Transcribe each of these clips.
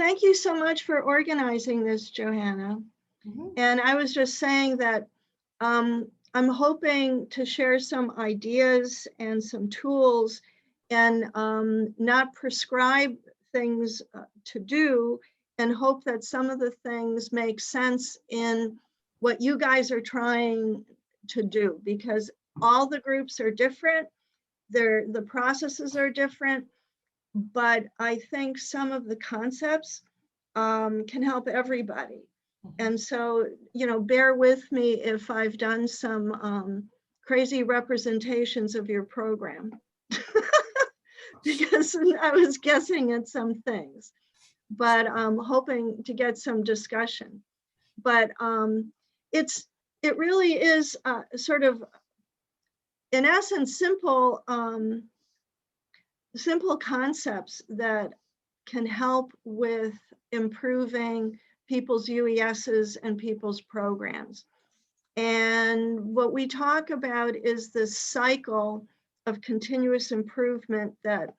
Thank you so much for organizing this, Johanna. And I was just saying that I'm hoping to share some ideas and some tools and not prescribe things to do, and hope that some of the things make sense in what you guys are trying to do, because all the groups are different, the processes are different, but I think some of the concepts can help everybody. And so, you know, bear with me if I've done some crazy representations of your program because I was guessing at some things, but I'm hoping to get some discussion. But it really is sort of, in essence, simple concepts that can help with improving people's UESs and people's programs. And what we talk about is this cycle of continuous improvement, that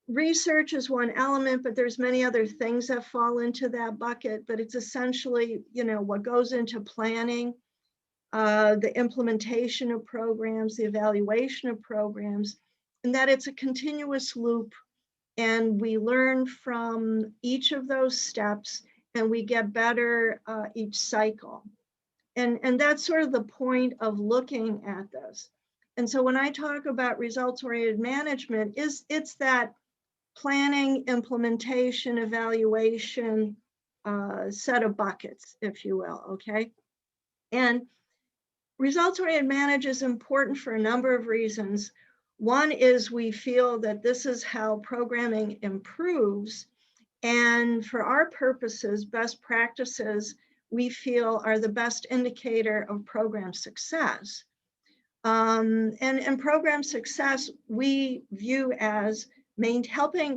research is one element, but there's many other things that fall into that bucket. But it's essentially, you know, what goes into planning, the implementation of programs, the evaluation of programs, and that it's a continuous loop. And we learn from each of those steps, and we get better each cycle. And that's sort of the point of looking at this. And so when I talk about results-oriented management, it's that planning, implementation, evaluation set of buckets, if you will, okay? And results-oriented management is important for a number of reasons. One is we feel that this is how programming improves. And for our purposes, best practices, we feel, are the best indicator of program success. And program success, we view as helping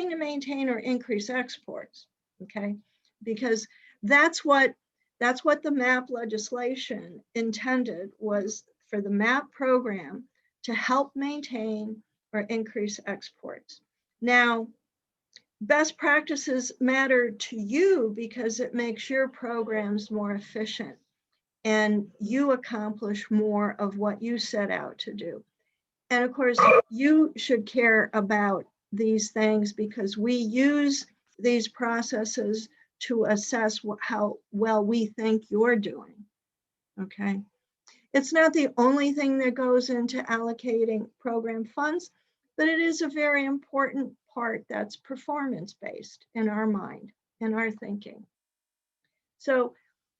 to maintain or increase exports, okay? Because that's what the MAP legislation intended, was for the MAP program to help maintain or increase exports. Now, best practices matter to you because it makes your programs more efficient and you accomplish more of what you set out to do. And of course, you should care about these things because we use these processes to assess how well we think you're doing, okay? It's not the only thing that goes into allocating program funds, but it is a very important part that's performance-based in our mind, in our thinking. So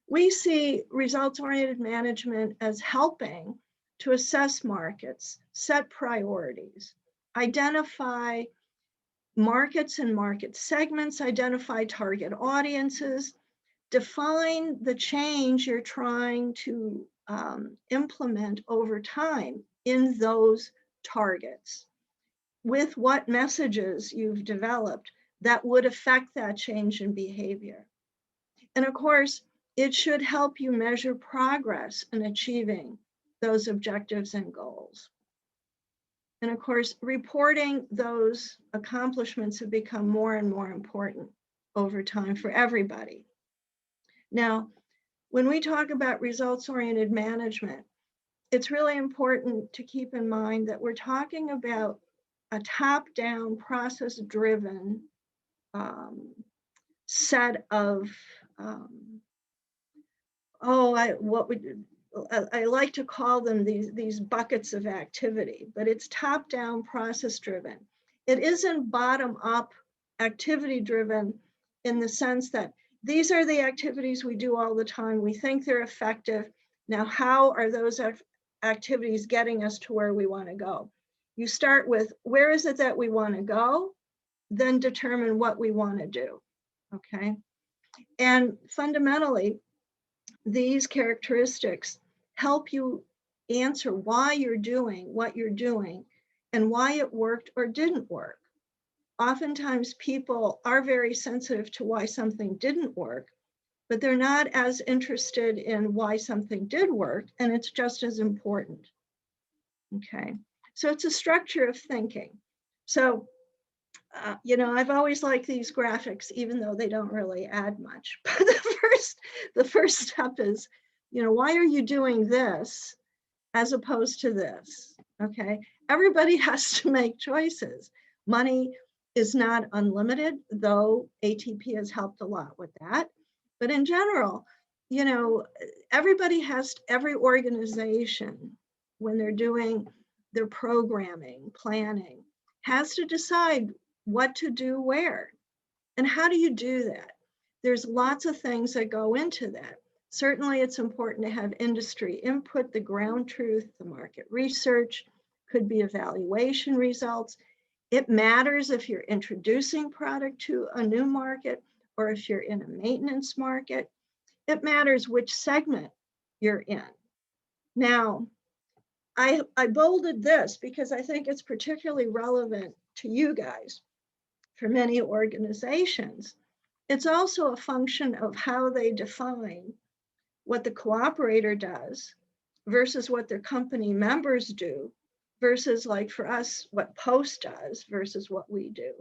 we see results-oriented management as helping to assess markets, set priorities, identify markets and market segments, identify target audiences, define the change you're trying to implement over time in those targets, with what messages you've developed that would affect that change in behavior. And of course, it should help you measure progress in achieving those objectives and goals. And of course, reporting those accomplishments have become more and more important over time for everybody. Now, when we talk about results-oriented management, it's really important to keep in mind that we're talking about a top-down, process-driven set of, I like to call them these buckets of activity, but it's top-down, process-driven. It isn't bottom-up, activity-driven in the sense that these are the activities we do all the time. We think they're effective. Now, how are those activities getting us to where we want to go? You start with, where is it that we want to go? Then determine what we want to do, okay? And fundamentally, these characteristics help you answer why you're doing what you're doing and why it worked or didn't work. Oftentimes people are very sensitive to why something didn't work, but they're not as interested in why something did work, and it's just as important, okay? So it's a structure of thinking. So you know, I've always liked these graphics, even though they don't really add much. But the first step is, you know, why are you doing this as opposed to this? Okay, everybody has to make choices. Money is not unlimited, though ATP has helped a lot with that. But in general, you know, every organization, when they're doing their programming, planning, has to decide what to do where. And how do you do that? There's lots of things that go into that. Certainly, it's important to have industry input, the ground truth, the market research, could be evaluation results. It matters if you're introducing product to a new market or if you're in a maintenance market. It matters which segment you're in. Now, I bolded this because I think it's particularly relevant to you guys. For many organizations, it's also a function of how they define what the cooperator does versus what their company members do, versus, like for us, what Post does versus what we do,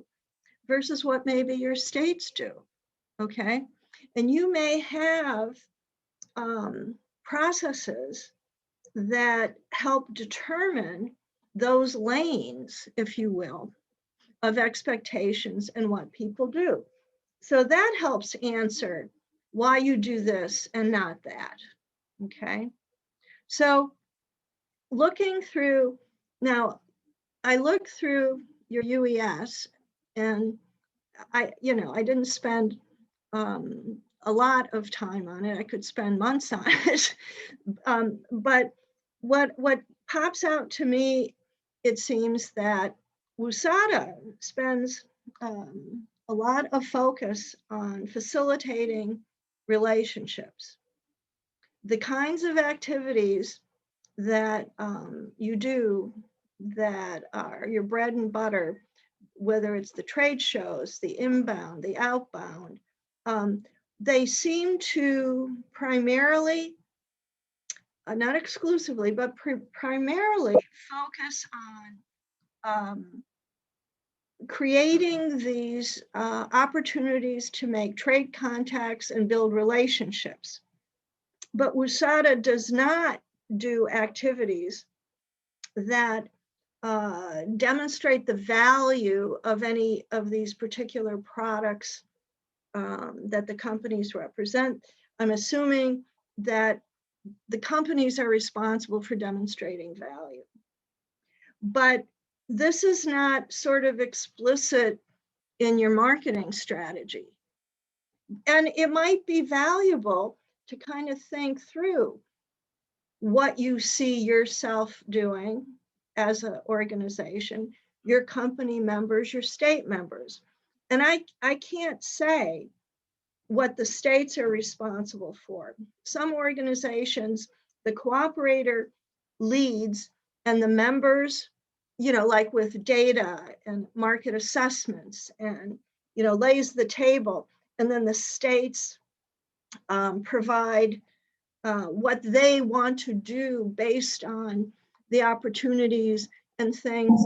versus what maybe your states do, okay? And you may have processes that help determine those lanes, if you will, of expectations and what people do. So that helps answer why you do this and not that, okay? So looking through, now I looked through your UES and I didn't spend a lot of time on it. I could spend months on it. But what pops out to me, it seems that WUSATA spends a lot of focus on facilitating relationships. The kinds of activities that you do that are your bread and butter, whether it's the trade shows, the inbound, the outbound, they seem to primarily, not exclusively, but primarily focus on creating these opportunities to make trade contacts and build relationships. But WUSATA does not do activities that demonstrate the value of any of these particular products that the companies represent. I'm assuming that the companies are responsible for demonstrating value. But this is not sort of explicit in your marketing strategy. And it might be valuable to kind of think through what you see yourself doing as an organization, your company members, your state members. And I can't say what the states are responsible for. Some organizations, the cooperator leads and the members, you know, like with data and market assessments and, you know, lays the table. And then the states provide what they want to do based on the opportunities and things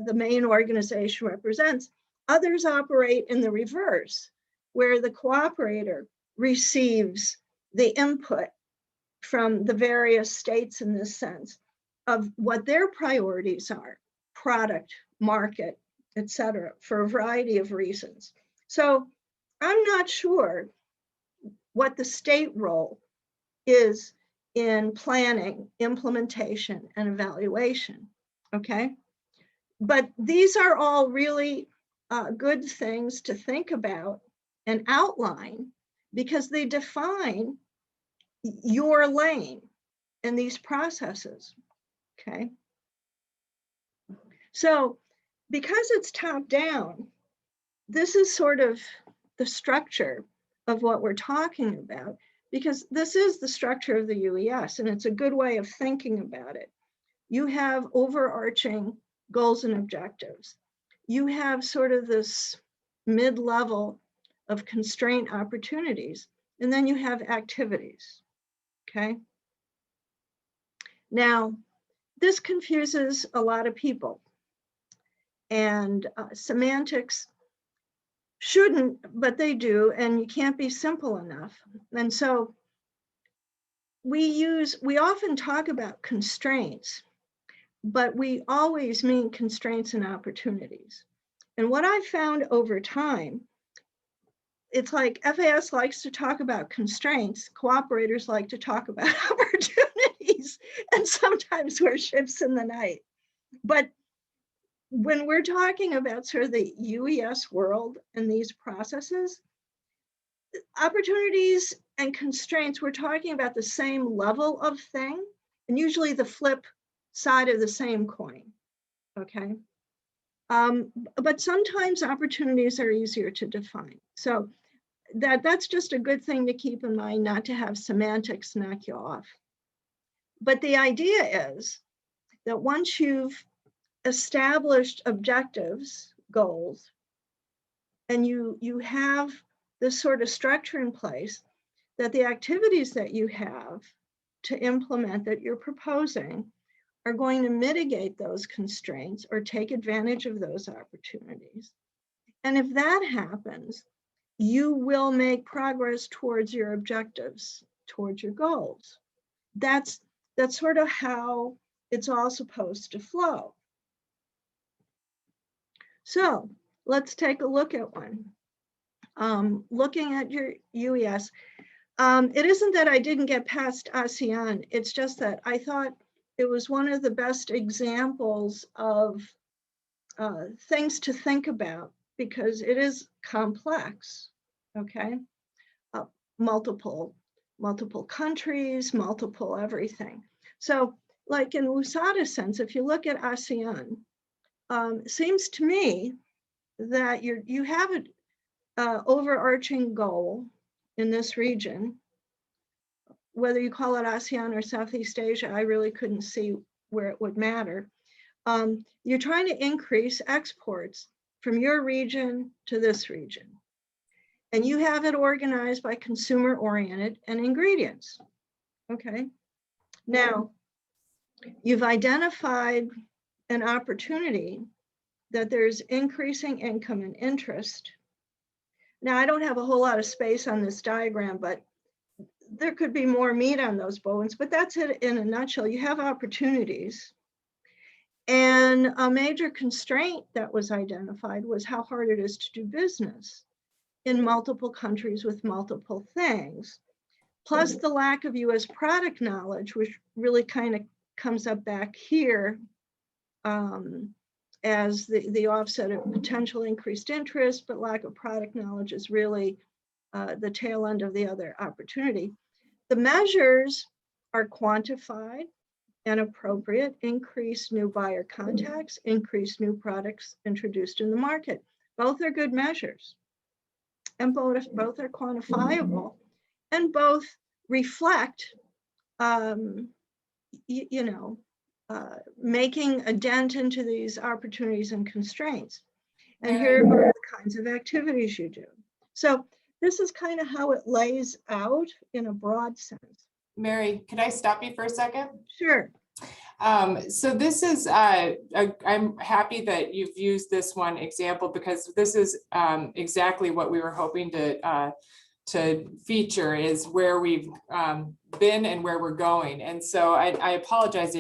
the main organization represents. Others operate in the reverse, where the cooperator receives the input from the various states in this sense of what their priorities are, product, market, et cetera, for a variety of reasons. So I'm not sure what the state role is in planning, implementation, and evaluation, okay? But these are all really good things to think about and outline because they define your lane in these processes, okay? So because it's top down, this is sort of the structure of what we're talking about, because this is the structure of the UES, and it's a good way of thinking about it. You have overarching goals and objectives. You have sort of this mid-level of constraint opportunities, and then you have activities, okay? Now, this confuses a lot of people. and semantics shouldn't, but they do, and you can't be simple enough. And so we often talk about constraints, but we always mean constraints and opportunities. And what I found over time, it's like FAS likes to talk about constraints, cooperators like to talk about opportunities, and sometimes we're ships in the night. But when we're talking about sort of the UES world and these processes, opportunities and constraints, we're talking about the same level of thing, and usually the flip side of the same coin, okay? But sometimes opportunities are easier to define. So that's just a good thing to keep in mind, not to have semantics knock you off. But the idea is that once you've established objectives, goals, and you have this sort of structure in place, that the activities that you have to implement that you're proposing are going to mitigate those constraints or take advantage of those opportunities. And if that happens, you will make progress towards your objectives, towards your goals. That's sort of how it's all supposed to flow. So let's take a look at one. Looking at your UES, it isn't that I didn't get past ASEAN, it's just that I thought it was one of the best examples of things to think about, because it is complex, okay? Multiple countries, multiple everything. So like in WUSATA sense, if you look at ASEAN, seems to me that you have an overarching goal in this region. Whether you call it ASEAN or Southeast Asia, I really couldn't see where it would matter. You're trying to increase exports from your region to this region. And you have it organized by consumer oriented and ingredients, okay? Now, you've identified an opportunity that there's increasing income and interest. Now, I don't have a whole lot of space on this diagram, but there could be more meat on those bones, but that's it in a nutshell. You have opportunities. And a major constraint that was identified was how hard it is to do business in multiple countries with multiple things, plus the lack of US product knowledge, which really kind of comes up back here as the offset of potential increased interest, but lack of product knowledge is really the tail end of the other opportunity. The measures are quantified and appropriate, increase new buyer contacts, increase new products introduced in the market. Both are good measures, and both are quantifiable, and both reflect, making a dent into these opportunities and constraints. And here are the kinds of activities you do. So this is kind of how it lays out in a broad sense. Mary, could I stop you for a second? Sure. So this is, I'm happy that you've used this one example, because this is exactly what we were hoping to feature, is where we've been and where we're going. And so I apologize,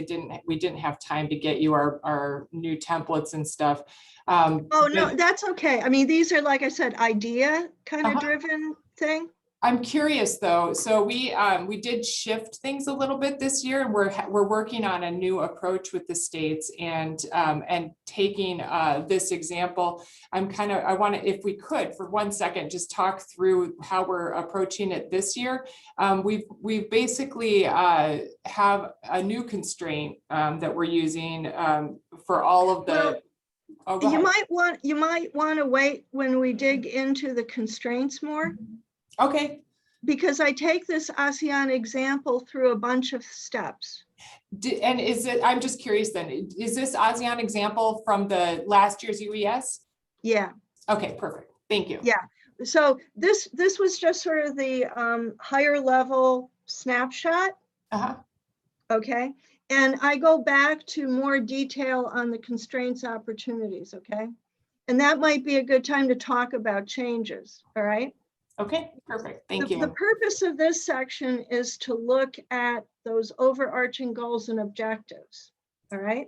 we didn't have time to get you our new templates and stuff. Oh, no, that's okay. I mean, these are, like I said, idea kind of driven thing. I'm curious though. So we did shift things a little bit this year, and we're working on a new approach with the states, and taking this example. I want to, if we could, for 1 second, just talk through how we're approaching it this year. We've basically have a new constraint that we're using for all of the. Well, you might want to wait when we dig into the constraints more. Okay. Because I take this ASEAN example through a bunch of steps. And is it, I'm just curious then, is this ASEAN example from the last year's UES? Yeah. Okay, perfect. Thank you. Yeah. So this was just sort of the higher level snapshot. Uh-huh. Okay. And I go back to more detail on the constraints opportunities, okay? And that might be a good time to talk about changes, all right? Okay, perfect. Thank The you. purpose of this section is to look at those overarching goals and objectives, all right?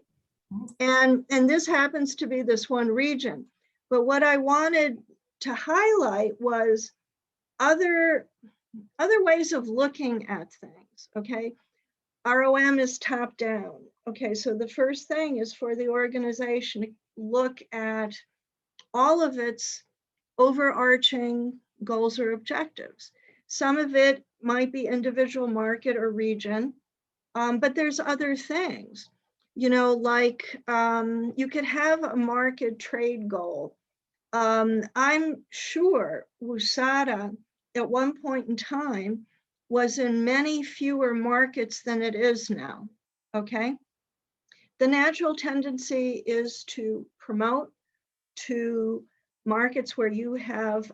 And this happens to be this one region. But what I wanted to highlight was other ways of looking at things, okay? ROM is top down. Okay, so the first thing is for the organization to look at all of its overarching goals or objectives. Some of it might be individual market or region, but there's other things, you know, like you could have a market trade goal. I'm sure WUSATA at one point in time was in many fewer markets than it is now, okay? The natural tendency is to promote to markets where you have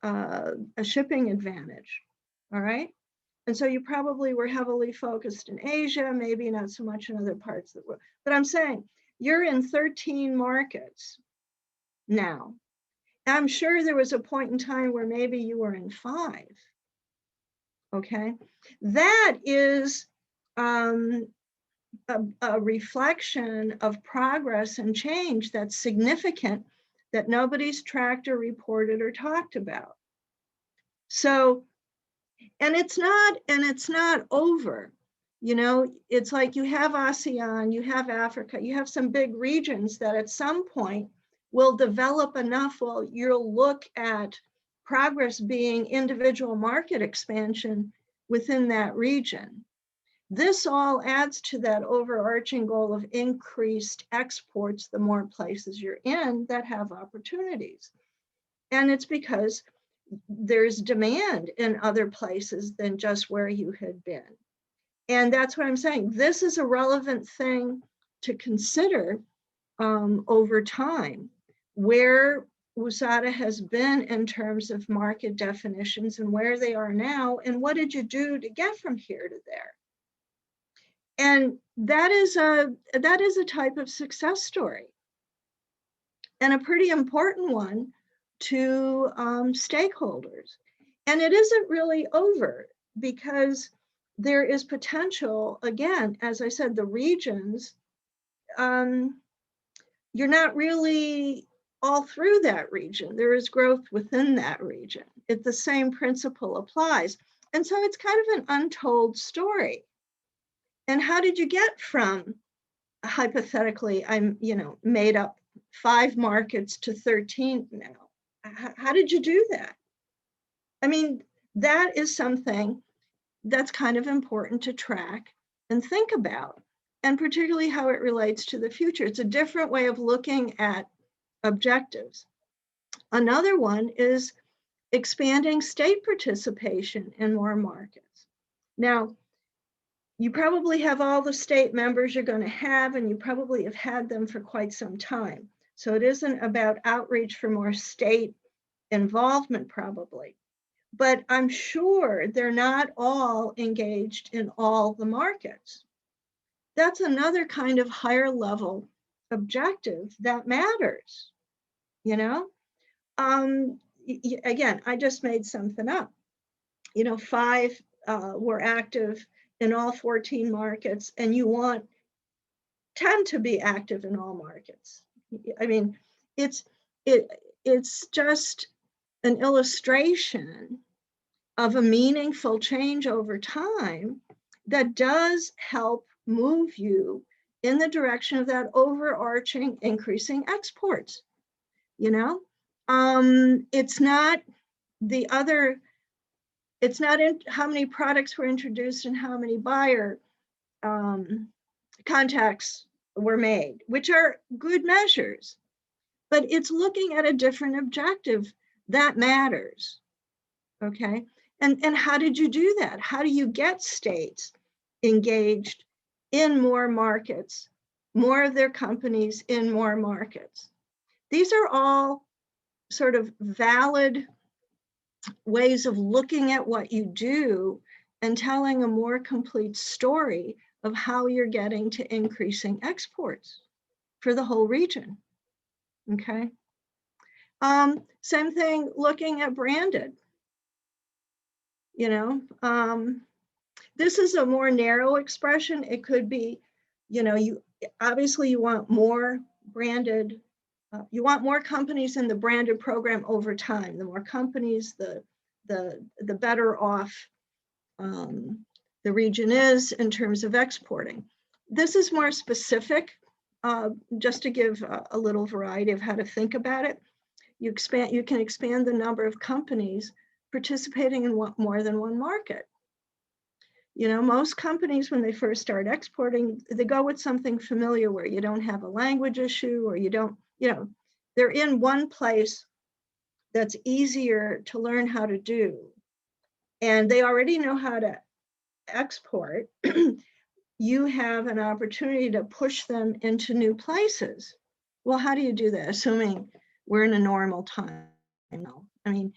a shipping advantage, all right? And so you probably were heavily focused in Asia, maybe not so much in other parts of the world. But I'm saying you're in 13 markets now. I'm sure there was a point in time where maybe you were in 5, okay? That is a reflection of progress and change that's significant that nobody's tracked or reported or talked about. So, and it's not over. You know, it's like you have ASEAN, you have Africa, you have some big regions that at some point will develop enough. Well, you'll look at progress being individual market expansion within that region. This all adds to that overarching goal of increased exports the more places you're in that have opportunities. And it's because there's demand in other places than just where you had been. And that's what I'm saying. This is a relevant thing to consider over time, where WUSATA has been in terms of market definitions and where they are now, and what did you do to get from here to there? And that is a type of success story, and a pretty important one to stakeholders. And it isn't really over, because there is potential, again, as I said, the regions, you're not really all through that region. There is growth within that region. The same principle applies. And so it's kind of an untold story. And how did you get from, hypothetically, made up 5 markets to 13 now? How did you do that? I mean, that is something that's kind of important to track and think about, and particularly how it relates to the future. It's a different way of looking at objectives. Another one is expanding state participation in more markets. Now, you probably have all the state members you're going to have, and you probably have had them for quite some time. So it isn't about outreach for more state involvement, probably. But I'm sure they're not all engaged in all the markets. That's another kind of higher level objective that matters, you know? Again, I just made something up. 5 were active in all 14 markets, and you want 10 to be active in all markets. I mean, it's just an illustration of a meaningful change over time that does help move you in the direction of that overarching increasing exports. It's not it's not in how many products were introduced and how many buyer contacts were made, which are good measures, but it's looking at a different objective that matters. Okay, and how did you do that? How do you get states engaged in more markets, more of their companies in more markets? These are all sort of valid ways of looking at what you do and telling a more complete story of how you're getting to increasing exports for the whole region, okay? Same thing looking at branded, you know, this is a more narrow expression. It could be, you know, you obviously you want more branded, you want more companies in the branded program over time. The more companies, the better off the region is in terms of exporting. This is more specific, just to give a little variety of how to think about it. You can expand the number of companies participating in more than one market. You know, most companies, when they first start exporting, they go with something familiar where you don't have a language issue, or you don't, you know, they're in one place that's easier to learn how to do. And they already know how to export. You have an opportunity to push them into new places. Well, how do you do that? Assuming we're in a normal time. I mean,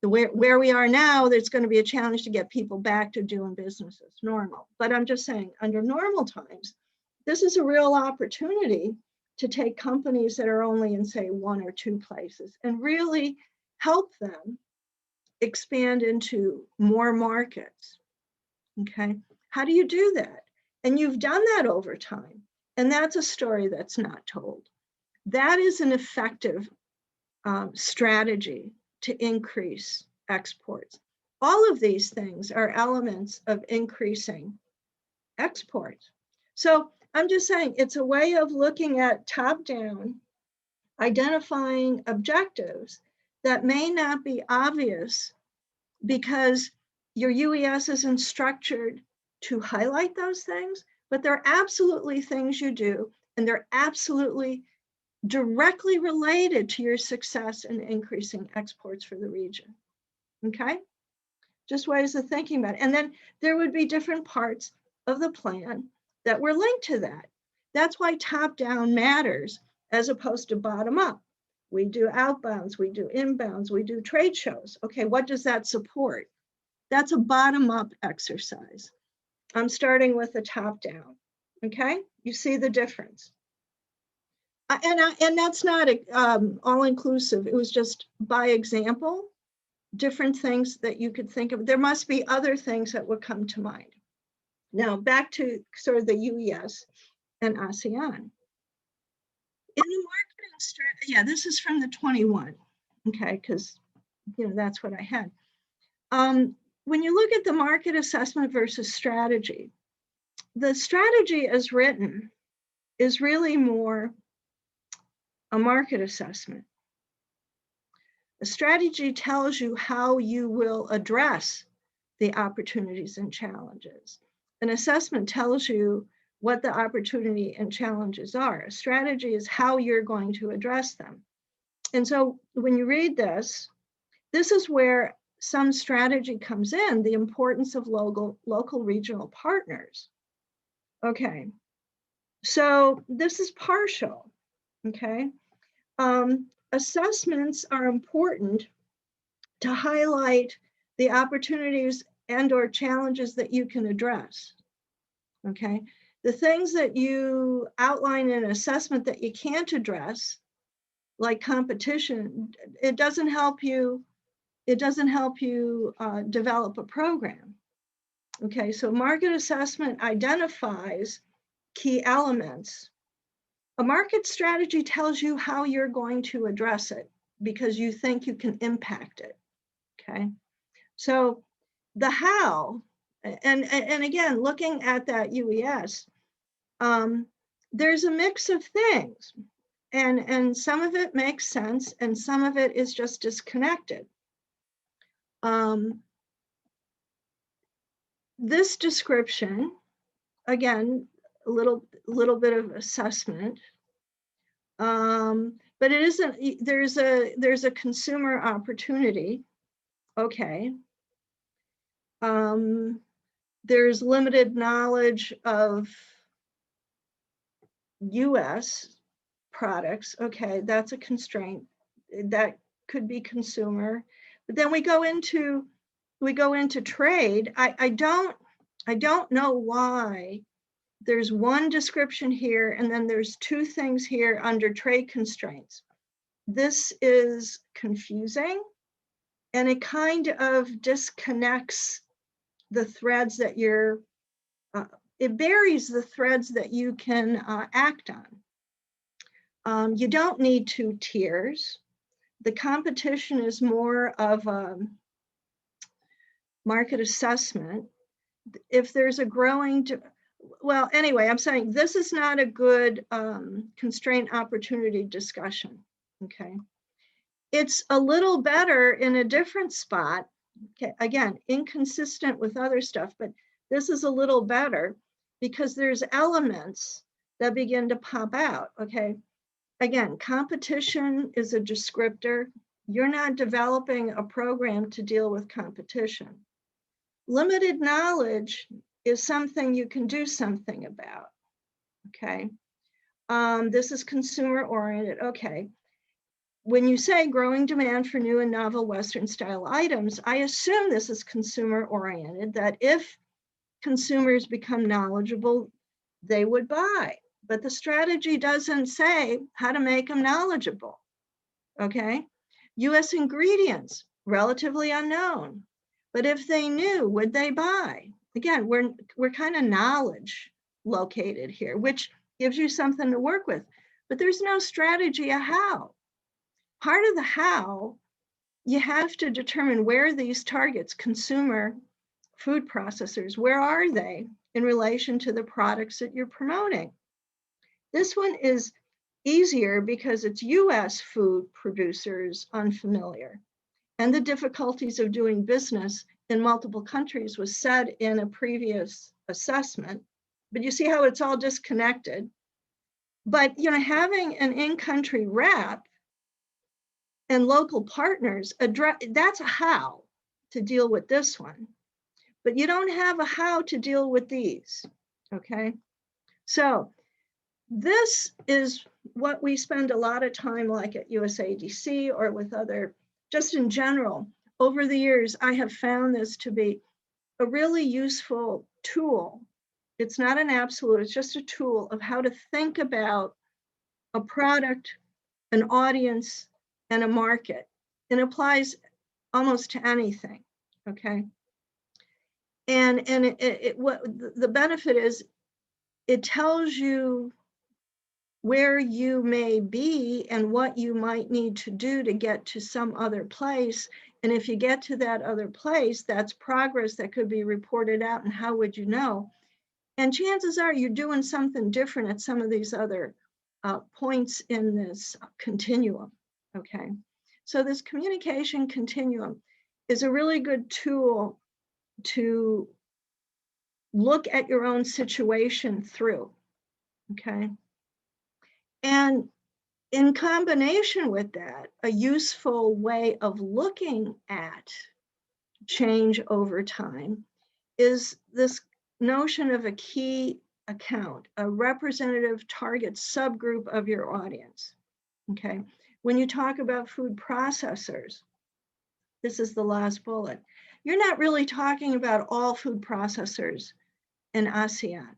where we are now, there's going to be a challenge to get people back to doing business as normal. But I'm just saying, under normal times, this is a real opportunity to take companies that are only in, say, one or two places and really help them expand into more markets. Okay, how do you do that? And you've done that over time. And that's a story that's not told. That is an effective strategy to increase exports. All of these things are elements of increasing exports. So I'm just saying, it's a way of looking at top-down, identifying objectives that may not be obvious because your UES isn't structured to highlight those things, but they're absolutely things you do, and they're absolutely directly related to your success in increasing exports for the region. Okay, just ways of thinking about it. And then there would be different parts of the plan that were linked to that. That's why top-down matters as opposed to bottom-up. We do outbounds, we do inbounds, we do trade shows. Okay, what does that support? That's a bottom-up exercise. I'm starting with the top-down. Okay, you see the difference. And that's not all-inclusive. It was just by example, different things that you could think of. There must be other things that would come to mind. Now, back to sort of the UES and ASEAN. In the marketing strategy, yeah, this is from the 21, okay, because, you know, that's what I had. When you look at the market assessment versus strategy, the strategy as written is really more a market assessment. A strategy tells you how you will address the opportunities and challenges. An assessment tells you what the opportunity and challenges are. A strategy is how you're going to address them. And so when you read this, this is where some strategy comes in, the importance of local regional partners. Okay, so this is partial, okay? Assessments are important to highlight the opportunities and or challenges that you can address, okay? The things that you outline in an assessment that you can't address, like competition, it doesn't help you develop a program. Okay, so market assessment identifies key elements. A market strategy tells you how you're going to address it because you think you can impact it. Okay, so the how, and again, looking at that UES, there's a mix of things, and some of it makes sense and some of it is just disconnected. This description, again, a little bit of assessment, but it isn't. There's a consumer opportunity. Okay. There's limited knowledge of U.S. products. Okay, that's a constraint. That could be consumer. But then we go into trade. I don't know why there's one description here, and then there's two things here under trade constraints. This is confusing, and it kind of disconnects the threads that you're, it buries the threads that you can act on. You don't need 2 tiers. The competition is more of a market assessment. If there's a growing, well, anyway, I'm saying this is not a good constraint opportunity discussion, okay? It's a little better in a different spot. Okay, again, inconsistent with other stuff, but this is a little better because there's elements that begin to pop out, okay? Again, competition is a descriptor. You're not developing a program to deal with competition. Limited knowledge is something you can do something about, okay? This is consumer oriented, okay. When you say growing demand for new and novel Western style items, I assume this is consumer oriented, that if consumers become knowledgeable, they would buy. But the strategy doesn't say how to make them knowledgeable, okay? US ingredients, relatively unknown. But if they knew, would they buy? Again, we're kind of knowledge located here, which gives you something to work with. But there's no strategy of how. Part of the how, you have to determine where these targets, consumer food processors, where are they in relation to the products that you're promoting? This one is easier because it's US food producers unfamiliar. And the difficulties of doing business in multiple countries was said in a previous assessment. But you see how it's all disconnected. But having an in-country rep and local partners address, that's a how to deal with this one. But you don't have a how to deal with these, okay? So this is what we spend a lot of time like at USADC or with other, just in general. Over the years, I have found this to be a really useful tool. It's not an absolute, it's just a tool of how to think about a product, an audience, and a market. It applies almost to anything, okay? And what the benefit is, it tells you where you may be and what you might need to do to get to some other place. And if you get to that other place, that's progress that could be reported out, and how would you know? And chances are you're doing something different at some of these other points in this continuum, okay? So this communication continuum is a really good tool to look at your own situation through, okay? And in combination with that, a useful way of looking at change over time is this notion of a key account, a representative target subgroup of your audience, okay? When you talk about food processors, this is the last bullet, you're not really talking about all food processors in ASEAN,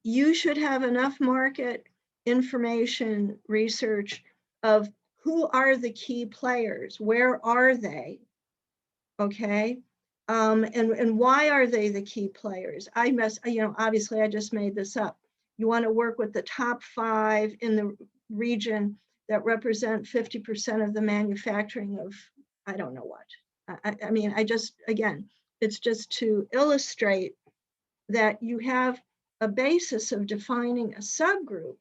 you should have enough market information research of who are the key players, where are they, okay? And why are they the key players? Obviously I just made this up. You want to work with the top 5 in the region that represent 50% of the manufacturing of, I don't know what. I mean, again, it's just to illustrate that you have a basis of defining a subgroup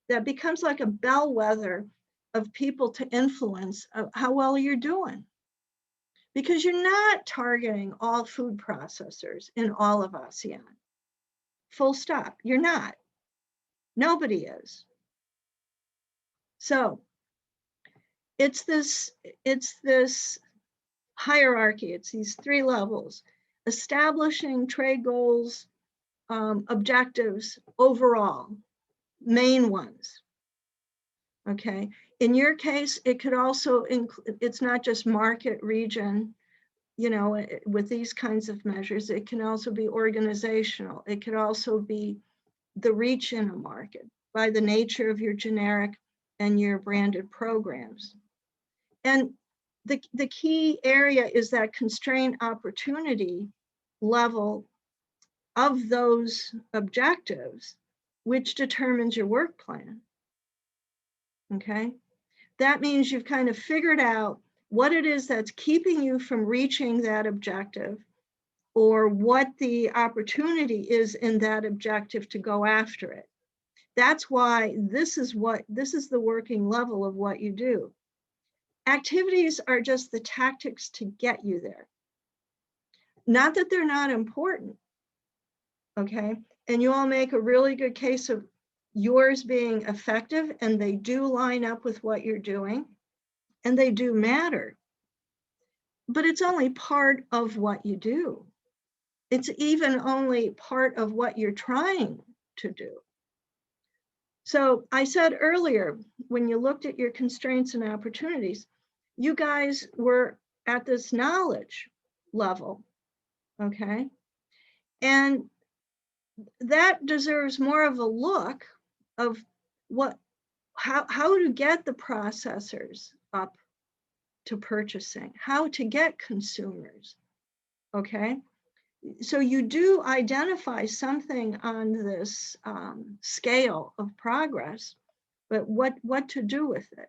that becomes like a bellwether of people to influence how well you're doing. Because you're not targeting all food processors in all of ASEAN. Full stop, you're not. Nobody is. So it's this hierarchy, it's these 3 levels: establishing trade goals, objectives overall, main ones, okay? In your case, it could also include, it's not just market, region, you know, with these kinds of measures. It can also be organizational. It could also be the reach in a market by the nature of your generic and your branded programs. And the key area is that constraint opportunity level of those objectives, which determines your work plan. Okay, that means you've kind of figured out what it is that's keeping you from reaching that objective, or what the opportunity is in that objective to go after it. That's why this is the working level of what you do. Activities are just the tactics to get you there. Not that they're not important, okay? And you all make a really good case of yours being effective, and they do line up with what you're doing, and they do matter. But it's only part of what you do. It's even only part of what you're trying to do. So I said earlier, when you looked at your constraints and opportunities, you guys were at this knowledge level, okay? And that deserves more of a look of how to get the processors up to purchasing, how to get consumers, okay? So you do identify something on this scale of progress, but what to do with it?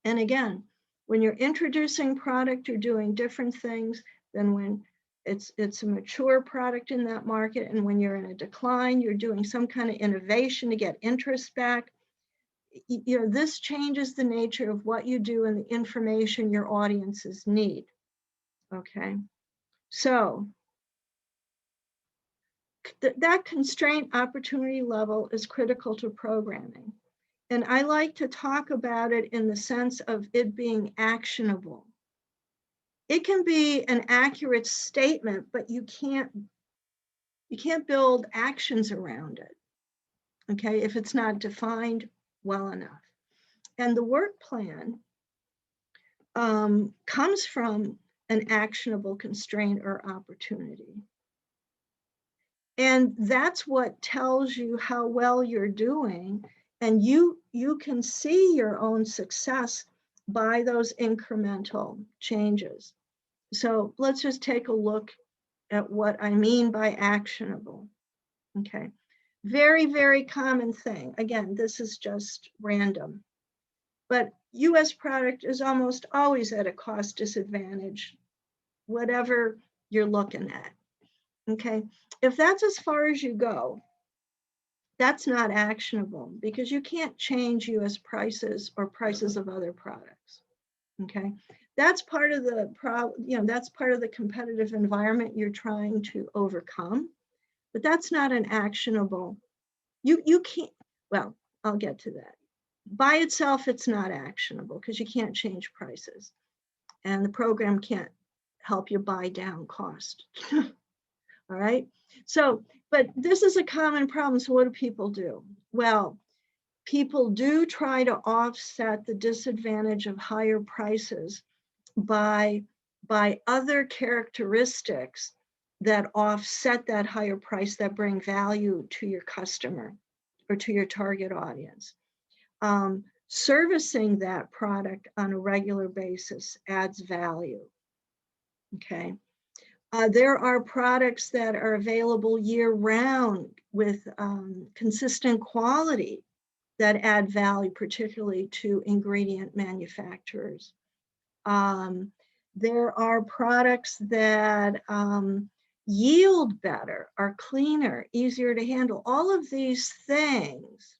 And again, when you're introducing product, you're doing different things than when it's a mature product in that market. And when you're in a decline, you're doing some kind of innovation to get interest back. You know, this changes the nature of what you do and the information your audiences need. Okay, so that constraint opportunity level is critical to programming. And I like to talk about it in the sense of it being actionable. It can be an accurate statement, but you can't build actions around it, okay, if it's not defined well enough. And the work plan comes from an actionable constraint or opportunity. And that's what tells you how well you're doing. And you can see your own success by those incremental changes. So let's just take a look at what I mean by actionable. Okay, very, very common thing. Again, this is just random, but US product is almost always at a cost disadvantage, whatever you're looking at. Okay, if that's as far as you go, that's not actionable because you can't change US prices or prices of other products. Okay, that's part of the that's part of the competitive environment you're trying to overcome, but that's not an actionable. You can't, well, I'll get to that. By itself, it's not actionable because you can't change prices and the program can't help you buy down cost. All right, so, but this is a common problem. So what do people do? Well, people do try to offset the disadvantage of higher prices by other characteristics that offset that higher price, that bring value to your customer or to your target audience. Servicing that product on a regular basis adds value, okay? There are products that are available year-round with consistent quality that add value, particularly to ingredient manufacturers. There are products that yield better, are cleaner, easier to handle. All of these things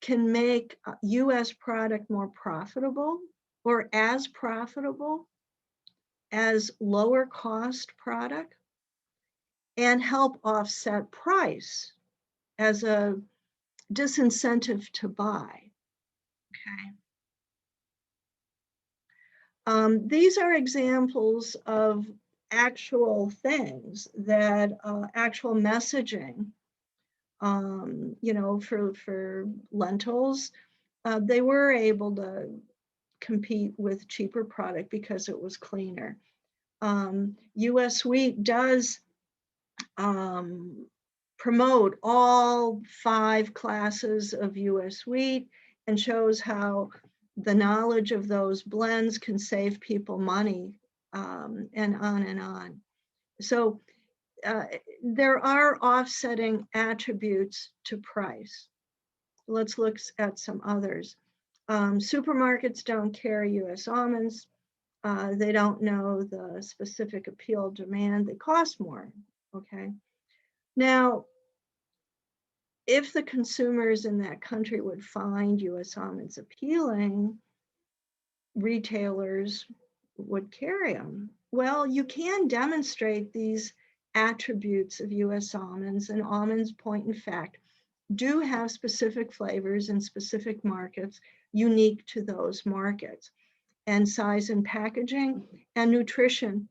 can make a US product more profitable or as profitable as lower cost product and help offset price as a disincentive to buy. Okay. These are examples of actual things that actual messaging, you know, for lentils, they were able to compete with cheaper product because it was cleaner. US Wheat does promote all 5 classes of US wheat and shows how the knowledge of those blends can save people money, and on and on. So there are offsetting attributes to price. Let's look at some others. Supermarkets don't carry US almonds. They don't know the specific appeal demand. They cost more, okay? Now, if the consumers in that country would find US almonds appealing, retailers would carry them. Well, you can demonstrate these attributes of US almonds, and almonds, point in fact, do have specific flavors in specific markets unique to those markets. And size and packaging and nutrition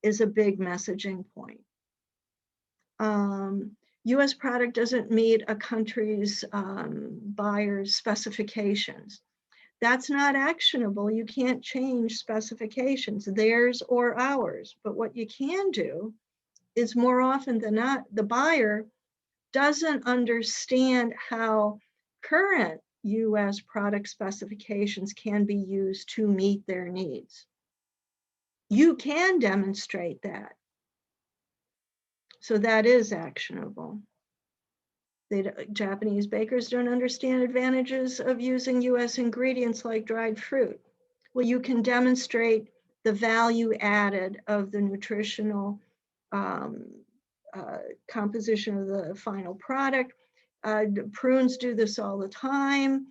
is a big messaging point. US product doesn't meet a country's buyer's specifications. That's not actionable. You can't change specifications, theirs or ours. But what you can do is, more often than not, the buyer doesn't understand how current US product specifications can be used to meet their needs. You can demonstrate that. So that is actionable. Japanese bakers don't understand advantages of using US ingredients like dried fruit. Well, you can demonstrate the value added of the nutritional composition of the final product. Prunes do this all the time,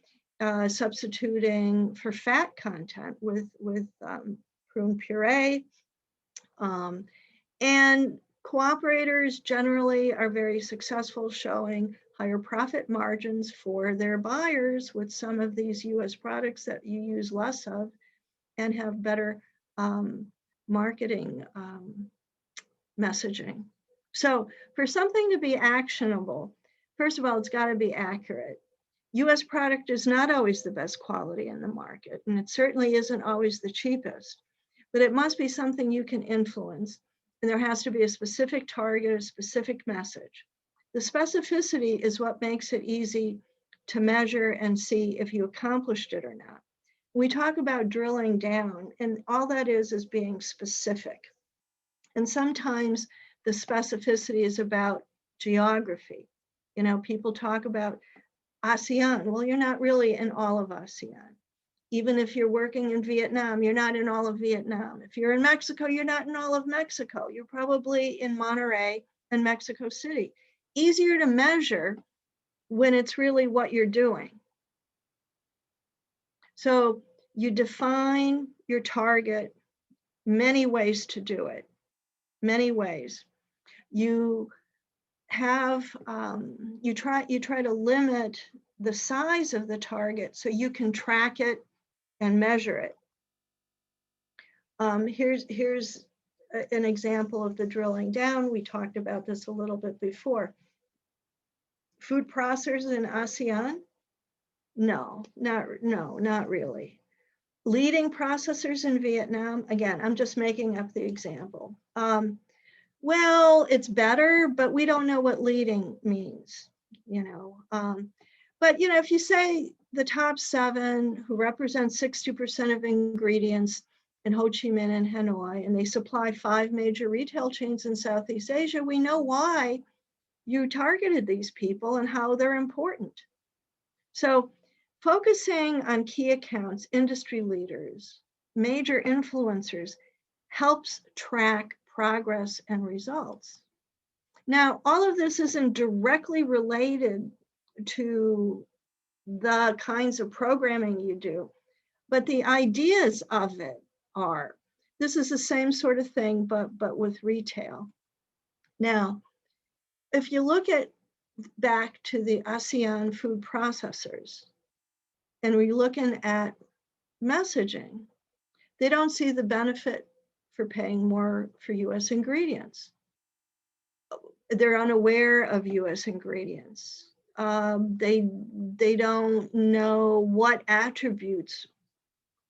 substituting for fat content with prune puree. And cooperators generally are very successful, showing higher profit margins for their buyers with some of these US products that you use less of, and have better marketing messaging. So for something to be actionable, first of all, it's got to be accurate. US product is not always the best quality in the market, and it certainly isn't always the cheapest, but it must be something you can influence. And there has to be a specific target, a specific message. The specificity is what makes it easy to measure and see if you accomplished it or not. We talk about drilling down, and all that is being specific. And sometimes the specificity is about geography. You know, people talk about ASEAN. Well, you're not really in all of ASEAN. Even if you're working in Vietnam, you're not in all of Vietnam. If you're in Mexico, you're not in all of Mexico. You're probably in Monterey and Mexico City. Easier to measure when it's really what you're doing. So you define your target, many ways to do it, many ways. You have, you try to limit the size of the target so you can track it and measure it. Here's an example of the drilling down. We talked about this a little bit before. Food processors in ASEAN? No, not really. Leading processors in Vietnam, again, I'm just making up the example. Well, it's better, but we don't know what leading means, you know. But, you know, if you say the top 7 who represent 60% of ingredients in Ho Chi Minh and Hanoi, and they supply 5 major retail chains in Southeast Asia, we know why you targeted these people and how they're important. So focusing on key accounts, industry leaders, major influencers helps track progress and results. Now, all of this isn't directly related to the kinds of programming you do, but the ideas of it are. This is the same sort of thing, but with retail. Now, if you look at back to the ASEAN food processors, and we're looking at messaging, they don't see the benefit for paying more for US ingredients. They're unaware of US ingredients. They don't know what attributes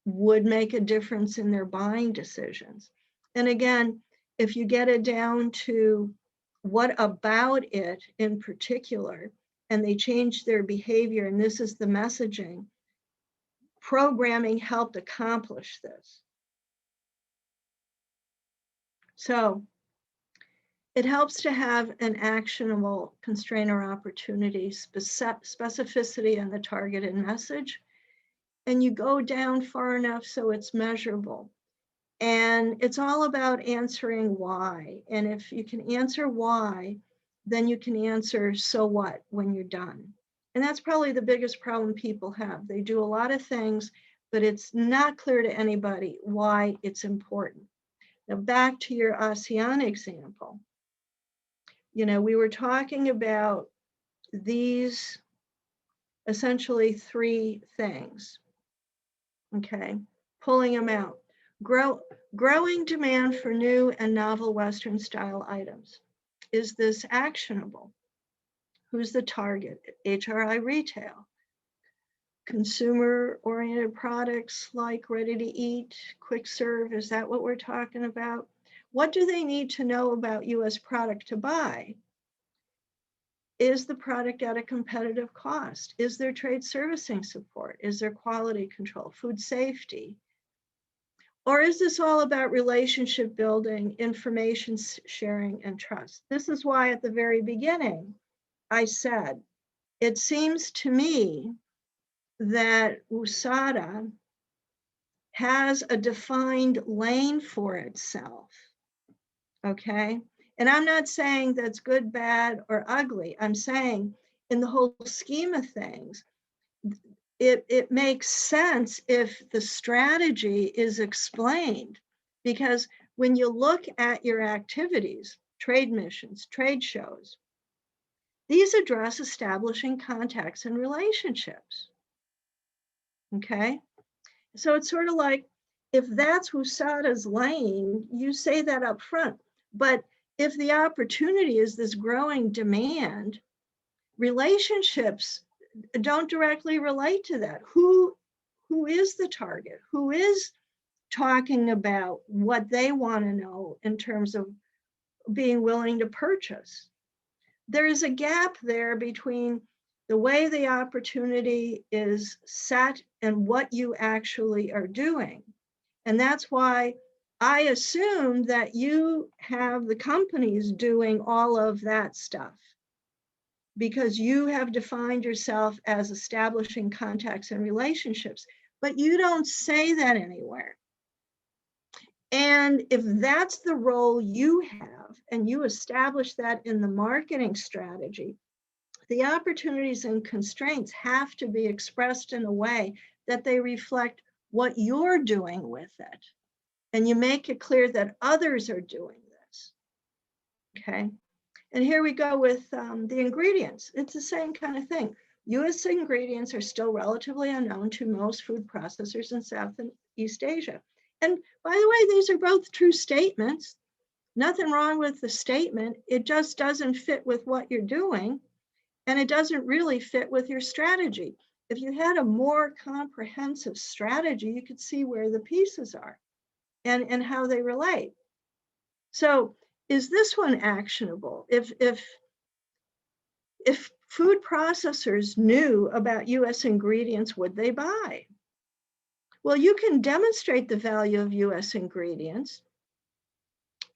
would make a difference in their buying decisions. And again, if you get it down to what about it in particular, and they change their behavior, and this is the messaging, programming helped accomplish this. So it helps to have an actionable constraint or opportunity, specificity in the targeted message, and you go down far enough so it's measurable. And it's all about answering why. And if you can answer why, then you can answer so what when you're done. And that's probably the biggest problem people have. They do a lot of things, but it's not clear to anybody why it's important. Now back to your ASEAN example. You know, we were talking about these essentially three things, okay? Pulling them out. Growing demand for new and novel Western style items. Is this actionable? Who's the target? HRI retail. Consumer-oriented products like ready to eat, quick serve, is that what we're talking about? What do they need to know about US product to buy? Is the product at a competitive cost? Is there trade servicing support? Is there quality control, food safety? Or is this all about relationship building, information sharing, and trust? This is why at the very beginning, I said, it seems to me that WUSATA has a defined lane for itself, okay? And I'm not saying that's good, bad, or ugly. I'm saying in the whole scheme of things, it makes sense if the strategy is explained, because when you look at your activities, trade missions, trade shows, these address establishing contacts and relationships, okay? So it's sort of like, if that's WUSATA's lane, you say that up front. But if the opportunity is this growing demand, relationships don't directly relate to that. Who is the target? Who is talking about what they want to know in terms of being willing to purchase? There is a gap there between the way the opportunity is set and what you actually are doing. And that's why I assume that you have the companies doing all of that stuff, because you have defined yourself as establishing contacts and relationships, but you don't say that anywhere. And if that's the role you have, and you establish that in the marketing strategy, the opportunities and constraints have to be expressed in a way that they reflect what you're doing with it. And you make it clear that others are doing this, okay? And here we go with the ingredients. It's the same kind of thing. US ingredients are still relatively unknown to most food processors in South and East Asia. And by the way, these are both true statements. Nothing wrong with the statement. It just doesn't fit with what you're doing. And it doesn't really fit with your strategy. If you had a more comprehensive strategy, you could see where the pieces are and how they relate. So is this one actionable? If food processors knew about US ingredients, would they buy? Well, you can demonstrate the value of US ingredients.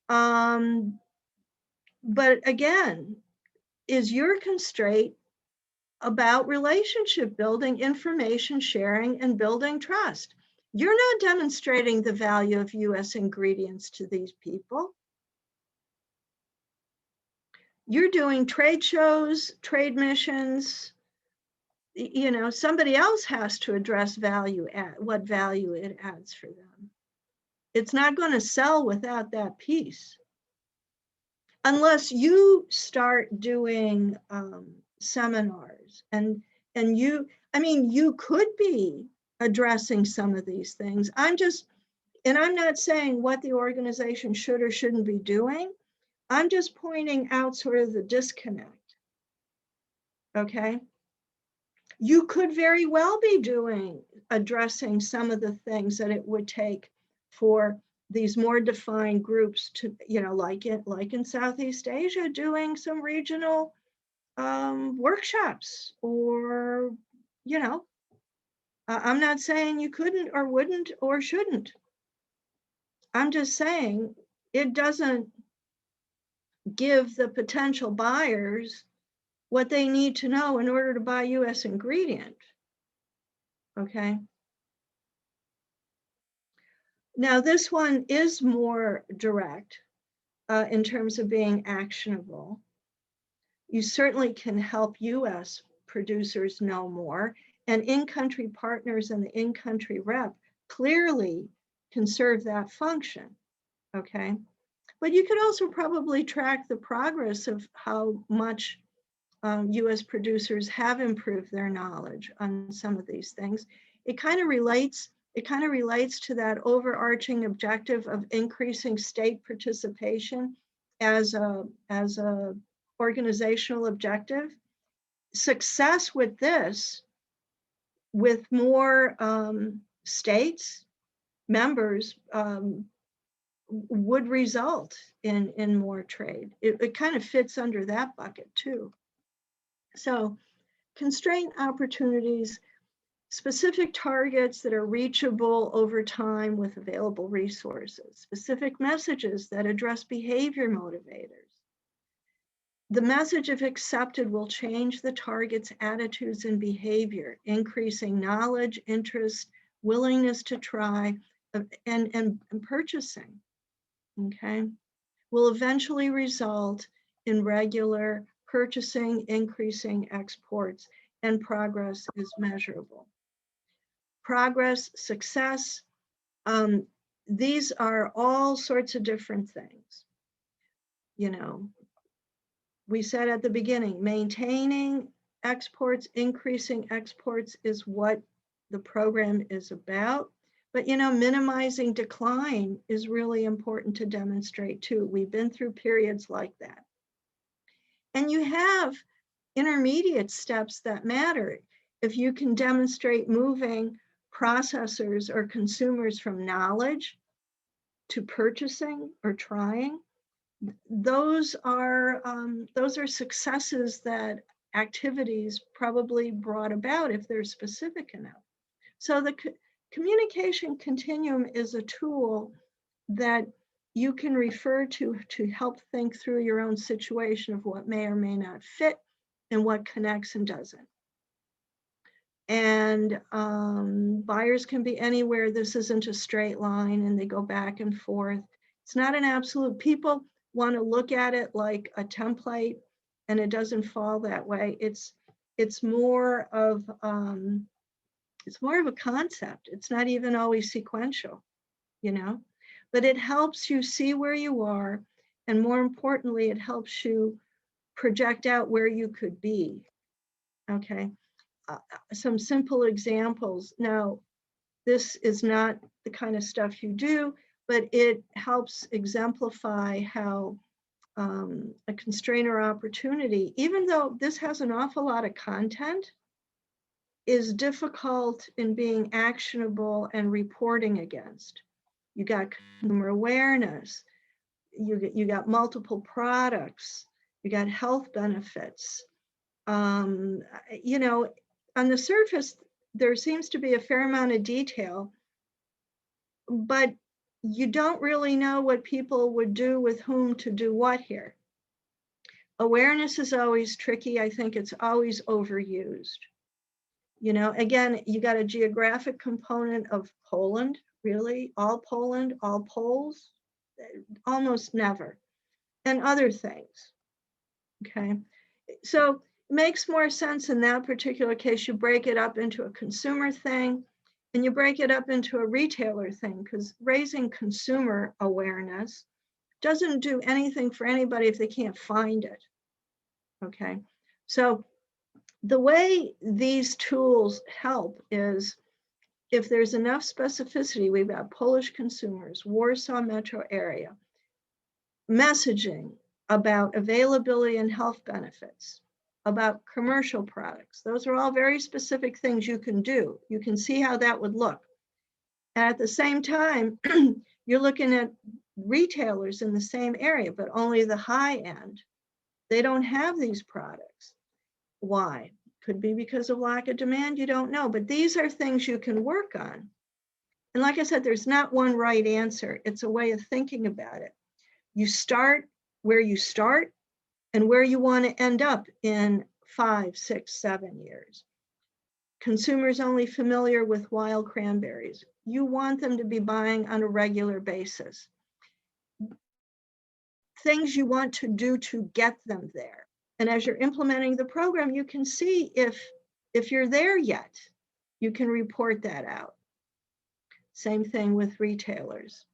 But again, is your constraint about relationship building, information sharing, and building trust? You're not demonstrating the value of US ingredients to these people. You're doing trade shows, trade missions. You know, somebody else has to address value, what value it adds for them. It's not going to sell without that piece. Unless you start doing seminars and you, I mean, you could be addressing some of these things. I'm not saying what the organization should or shouldn't be doing. I'm just pointing out sort of the disconnect, okay? You could very well be addressing some of the things that it would take for these more defined groups to, like in Southeast Asia, doing some regional workshops, or, I'm not saying you couldn't or wouldn't or shouldn't. I'm just saying it doesn't give the potential buyers what they need to know in order to buy US ingredient. Okay. Now, this one is more direct in terms of being actionable. You certainly can help US producers know more, and in-country partners and the in-country rep clearly can serve that function. Okay. But you could also probably track the progress of how much US producers have improved their knowledge on some of these things. It kind of relates to that overarching objective of increasing state participation as a organizational objective. Success with this, with more states, members, would result in more trade. It kind of fits under that bucket too. So constraint opportunities, specific targets that are reachable over time with available resources, specific messages that address behavior motivators. The message, if accepted, will change the target's attitudes and behavior, increasing knowledge, interest, willingness to try, and purchasing, okay? Will eventually result in regular purchasing, increasing exports, and progress is measurable. Progress, success, these are all sorts of different things. We said at the beginning, maintaining exports, increasing exports is what the program is about. But, minimizing decline is really important to demonstrate too. We've been through periods like that. And you have intermediate steps that matter. If you can demonstrate moving processors or consumers from knowledge to purchasing or trying, those are successes that activities probably brought about if they're specific enough. So the communication continuum is a tool that you can refer to help think through your own situation of what may or may not fit and what connects and doesn't. And buyers can be anywhere. This isn't a straight line and they go back and forth. It's not an absolute. People want to look at it like a template, and it doesn't fall that way. It's more of a concept. It's not even always sequential, but it helps you see where you are, and more importantly, it helps you project out where you could be. Okay. Some simple examples. Now, this is not the kind of stuff you do, but it helps exemplify how a constraint or opportunity, even though this has an awful lot of content, is difficult in being actionable and reporting against. You got consumer awareness, you got multiple products, you got health benefits. On the surface, there seems to be a fair amount of detail, but you don't really know what people would do with whom to do what here. Awareness is always tricky. I think it's always overused. Again, you got a geographic component of Poland, really, all Poland, all Poles, almost never, and other things, okay? So it makes more sense in that particular case, you break it up into a consumer thing and you break it up into a retailer thing, because raising consumer awareness doesn't do anything for anybody if they can't find it, okay? So the way these tools help is if there's enough specificity. We've got Polish consumers, Warsaw metro area, messaging about availability and health benefits, about commercial products. Those are all very specific things you can do. You can see how that would look. And at the same time, You're looking at retailers in the same area, but only the high end. They don't have these products. Why? Could be because of lack of demand, you don't know, but these are things you can work on. And like I said, there's not one right answer. It's a way of thinking about it. You start where you start and where you want to end up in 5, 6, 7 years. Consumers only familiar with wild cranberries. You want them to be buying on a regular basis. Things you want to do to get them there. And as you're implementing the program, you can see if you're there yet. You can report that out. Same thing with retailers.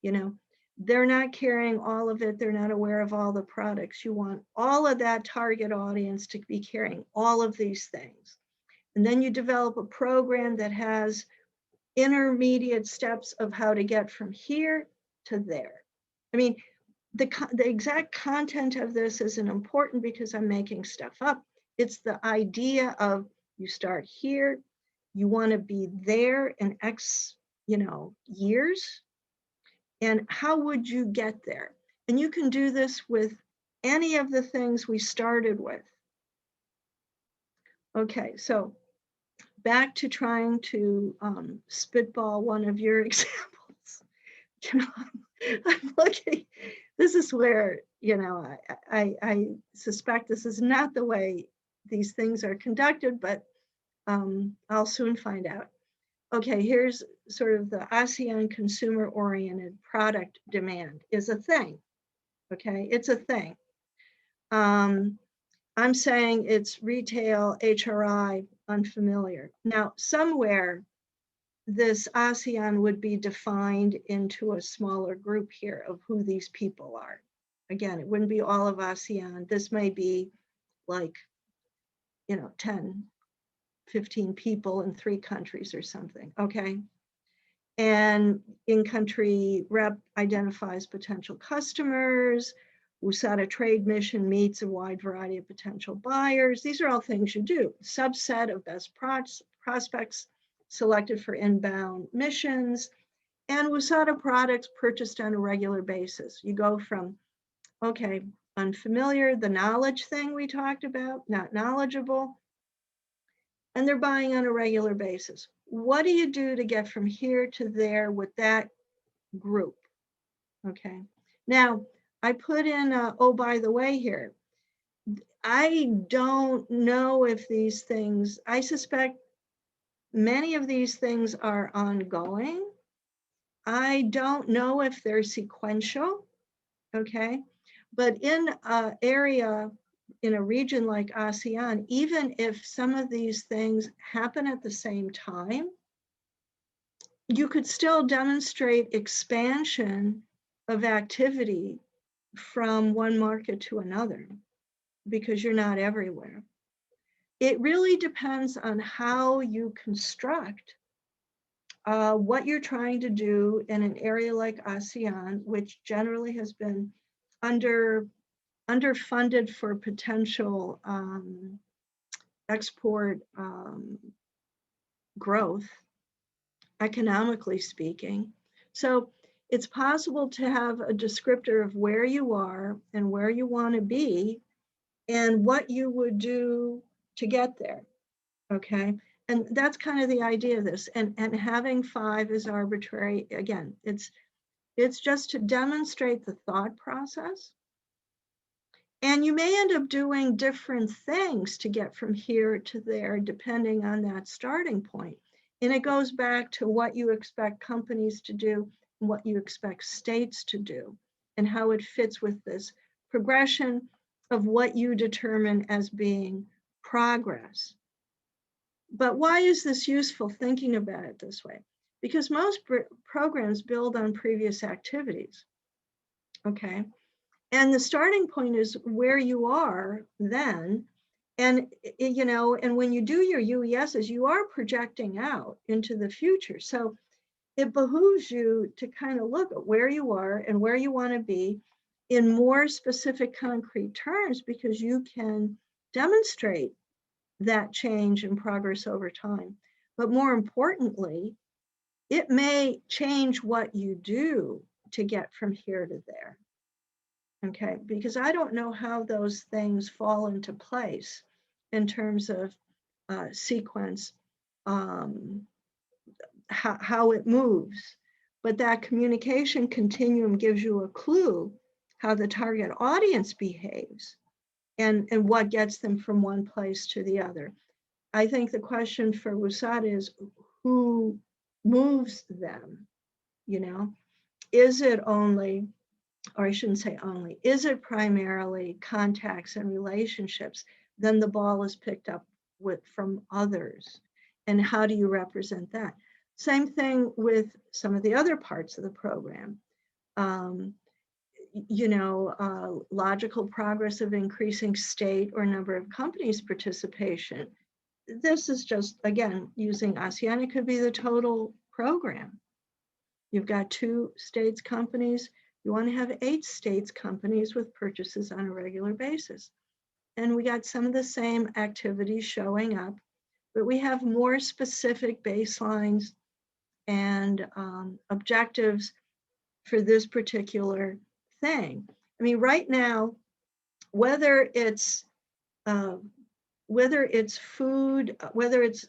You know, they're not carrying all of it. They're not aware of all the products. You want all of that target audience to be carrying all of these things. And then you develop a program that has intermediate steps of how to get from here to there. I mean, the exact content of this isn't important because I'm making stuff up. It's the idea of you start here, you want to be there in X, years, and how would you get there? And you can do this with any of the things we started with. Okay, so back to trying to spitball one of your examples. I'm looking, this is where, I suspect this is not the way these things are conducted, but I'll soon find out. Okay, here's sort of the ASEAN consumer-oriented product demand is a thing. Okay, it's a thing. I'm saying it's retail, HRI, unfamiliar. Now, somewhere this ASEAN would be defined into a smaller group here of who these people are. Again, it wouldn't be all of ASEAN. This may be like, 10, 15 people in 3 countries or something, okay? And in-country rep identifies potential customers. WUSATA trade mission meets a wide variety of potential buyers. These are all things you do. Subset of best prospects selected for inbound missions, and WUSATA products purchased on a regular basis. You go from, okay, unfamiliar, the knowledge thing we talked about, not knowledgeable, and they're buying on a regular basis. What do you do to get from here to there with that group? Okay, now I put in, oh, by the way here, I don't know if these things, I suspect many of these things are ongoing. I don't know if they're sequential, okay? But in an area, in a region like ASEAN, even if some of these things happen at the same time, you could still demonstrate expansion of activity from one market to another because you're not everywhere. It really depends on how you construct what you're trying to do in an area like ASEAN, which generally has been underfunded for potential export growth, economically speaking. So it's possible to have a descriptor of where you are and where you want to be and what you would do to get there, okay? And that's kind of the idea of this. And having 5 is arbitrary. Again, it's just to demonstrate the thought process. And you may end up doing different things to get from here to there, depending on that starting point. And it goes back to what you expect companies to do and what you expect states to do and how it fits with this progression of what you determine as being progress. But why is this useful, thinking about it this way? Because most programs build on previous activities, okay? And the starting point is where you are then. And, and when you do your UESs, you are projecting out into the future. So it behooves you to kind of look at where you are and where you want to be in more specific, concrete terms, because you can demonstrate that change and progress over time. But more importantly, it may change what you do to get from here to there. Okay, because I don't know how those things fall into place in terms of sequence, how it moves. But that communication continuum gives you a clue how the target audience behaves and what gets them from one place to the other. I think the question for WUSATA is who moves them, you know? Is it only, or I shouldn't say only, is it primarily contacts and relationships? Then the ball is picked up from others. And how do you represent that? Same thing with some of the other parts of the program. Logical progress of increasing state or number of companies' participation. This is just, again, using ASEAN, it could be the total program. You've got 2 states companies, you want to have 8 states companies with purchases on a regular basis. And we got some of the same activities showing up, but we have more specific baselines and objectives for this particular thing. I mean, right now, whether it's food, whether it's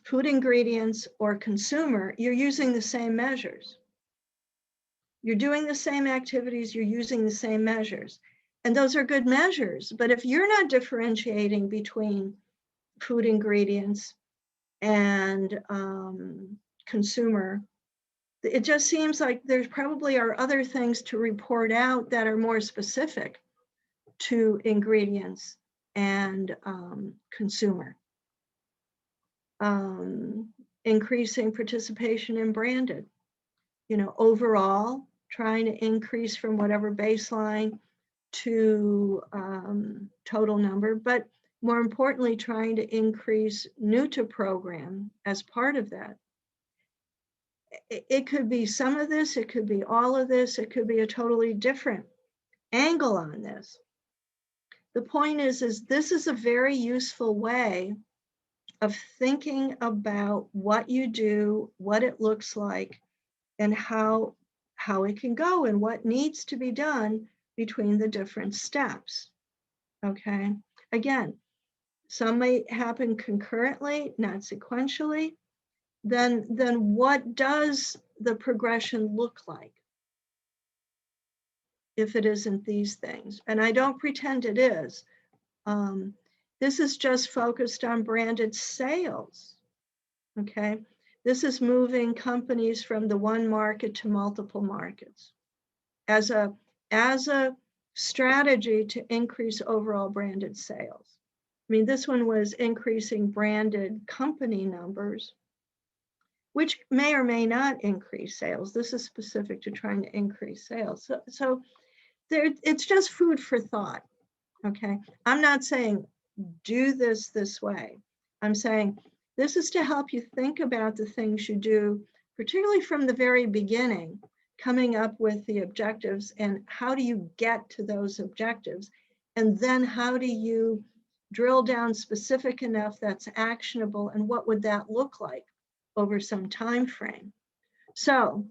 food ingredients or consumer, you're using the same measures. You're doing the same activities, you're using the same measures. And those are good measures. But if you're not differentiating between food ingredients and consumer, it just seems like there probably are other things to report out that are more specific to ingredients and consumer. Increasing participation in branded, overall trying to increase from whatever baseline to total number, but more importantly, trying to increase new to program as part of that. It could be some of this, it could be all of this, it could be a totally different angle on this. The point is this is a very useful way of thinking about what you do, what it looks like, and how it can go and what needs to be done between the different steps. Okay, again, some may happen concurrently, not sequentially. Then what does the progression look like if it isn't these things? And I don't pretend it is. This is just focused on branded sales, okay? This is moving companies from the one market to multiple markets as a strategy to increase overall branded sales. I mean, this one was increasing branded company numbers, which may or may not increase sales. This is specific to trying to increase sales. So it's just food for thought, okay? I'm not saying do this way. I'm saying this is to help you think about the things you do, particularly from the very beginning, coming up with the objectives and how do you get to those objectives? And then how do you drill down specific enough that's actionable, and what would that look like over some time frame? So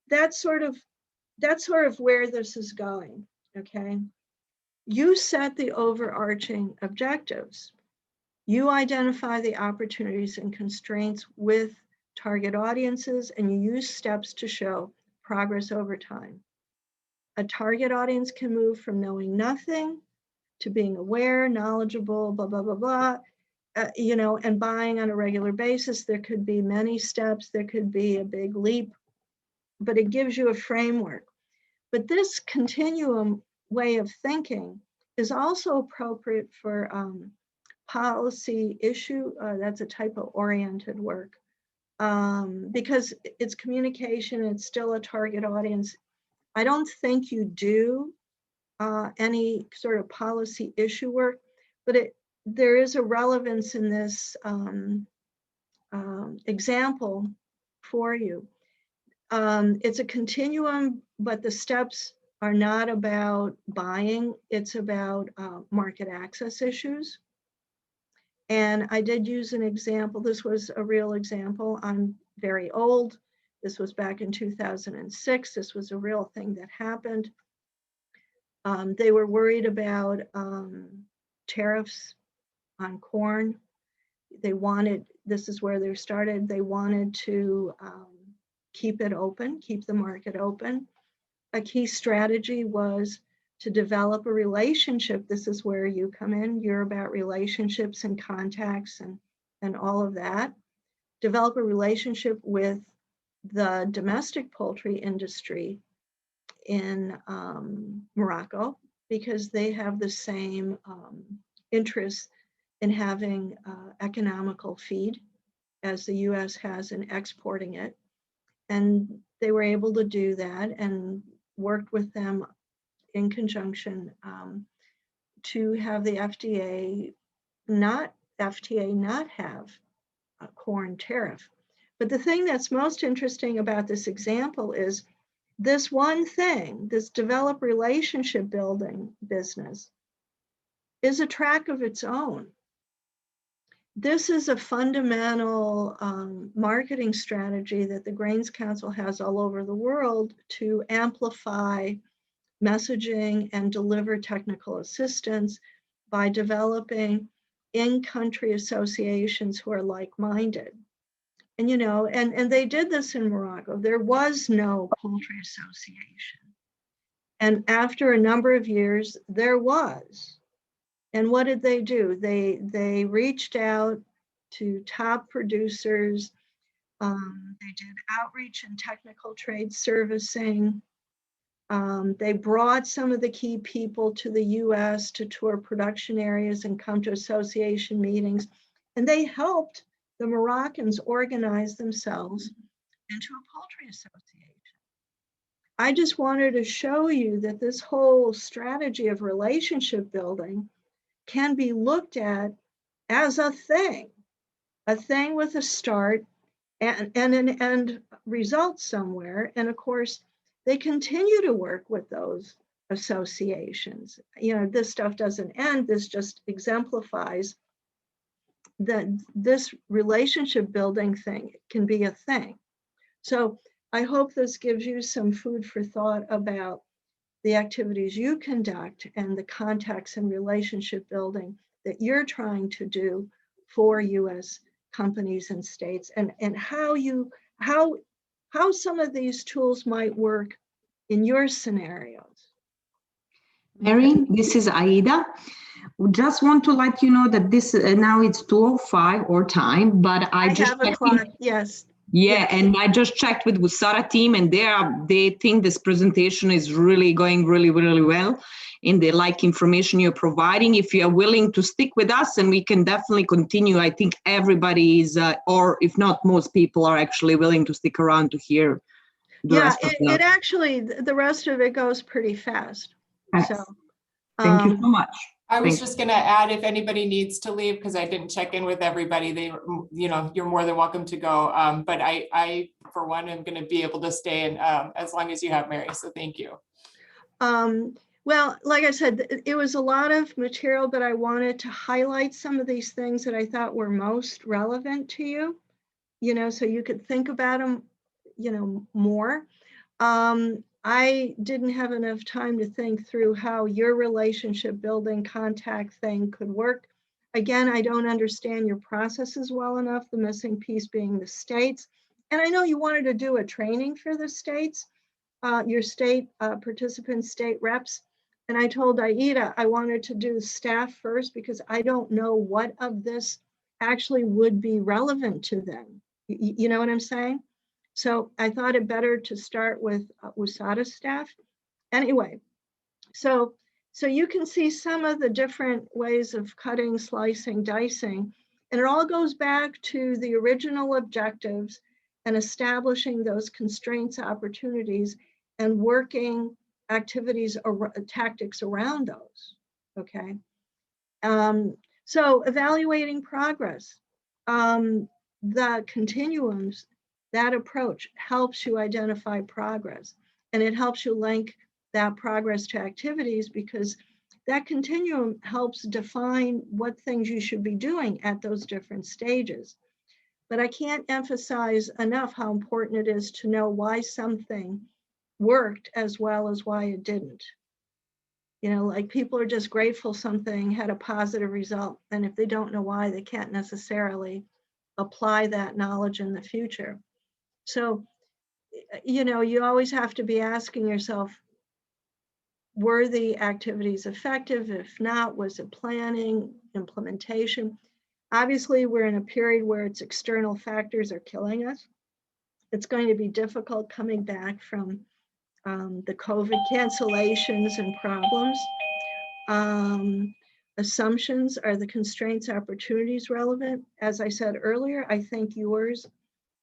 that's sort of where this is going, okay? You set the overarching objectives. You identify the opportunities and constraints with target audiences, and you use steps to show progress over time. A target audience can move from knowing nothing to being aware, knowledgeable, blah, blah, blah, blah, and buying on a regular basis. There could be many steps, there could be a big leap, but it gives you a framework. But this continuum way of thinking is also appropriate for policy issue, that's a type of oriented work, because it's communication, it's still a target audience. I don't think you do any sort of policy issue work, but there is a relevance in this example for you. It's a continuum, but the steps are not about buying, it's about market access issues. And I did use an example, this was a real example on very old. This was back in 2006. This was a real thing that happened. They were worried about tariffs on corn. They wanted, this is where they started, they wanted to keep it open, keep the market open. A key strategy was to develop a relationship. This is where you come in. You're about relationships and contacts and all of that. Develop a relationship with the domestic poultry industry in Morocco, because they have the same interests in having economical feed as the US has in exporting it. And they were able to do that and worked with them in conjunction to have the FTA not have a corn tariff. But the thing that's most interesting about this example is this one thing, this develop relationship building business, is a track of its own. This is a fundamental marketing strategy that the Grains Council has all over the world to amplify messaging and deliver technical assistance by developing in-country associations who are like-minded. And, you know, and they did this in Morocco. There was no poultry association. And after a number of years, there was. And what did they do? They reached out to top producers. They did outreach and technical trade servicing. They brought some of the key people to the US to tour production areas and come to association meetings. And they helped the Moroccans organize themselves into a poultry association. I just wanted to show you that this whole strategy of relationship building can be looked at as a thing with a start and an end result somewhere. And of course, they continue to work with those associations. You know, this stuff doesn't end. This just exemplifies that this relationship building thing can be a thing. So I hope this gives you some food for thought about the activities you conduct and the contacts and relationship building that you're trying to do for US companies and states, and how some of these tools might work in your scenarios. Mary, this is Aida. We just want to let you know that this now it's 2:05 our time, but I just have a clock, yes. Yeah, and I just checked with WUSATA team, and they think this presentation is really going really well, and they like information you're providing. If you are willing to stick with us, and we can definitely continue. I think everybody is, or if not, most people are actually willing to stick around to hear the rest of it actually, the rest of it goes pretty fast. Yes. So thank you so much. I was just going to add, if anybody needs to leave, because I didn't check in with everybody, they, you know, you're more than welcome to go. But I, for one, am going to be able to stay in as long as you have, Mary. So thank you. Well, like I said, it was a lot of material, but I wanted to highlight some of these things that I thought were most relevant to you, you know, so you could think about them, you know, more. I didn't have enough time to think through how your relationship building contact thing could work. Again, I don't understand your processes well enough, the missing piece being the states. And I know you wanted to do a training for the states, your state participant state reps. And I told Aida I wanted to do staff first because I don't know what of this actually would be relevant to them. You know what I'm saying? So I thought it better to start with WUSATA staff. Anyway, so you can see some of the different ways of cutting, slicing, dicing, and it all goes back to the original objectives and establishing those constraints, opportunities, and working activities or tactics around those, okay? So evaluating progress, the continuums, that approach helps you identify progress, and it helps you link that progress to activities because that continuum helps define what things you should be doing at those different stages. But I can't emphasize enough how important it is to know why something worked as well as why it didn't. You know, like people are just grateful something had a positive result. And if they don't know why, they can't necessarily apply that knowledge in the future. So, you know, you always have to be asking yourself, were the activities effective? If not, was it planning, implementation? Obviously, we're in a period where it's external factors are killing us. It's going to be difficult coming back from the COVID cancellations and problems. Assumptions, are the constraints, opportunities relevant? As I said earlier, I think yours,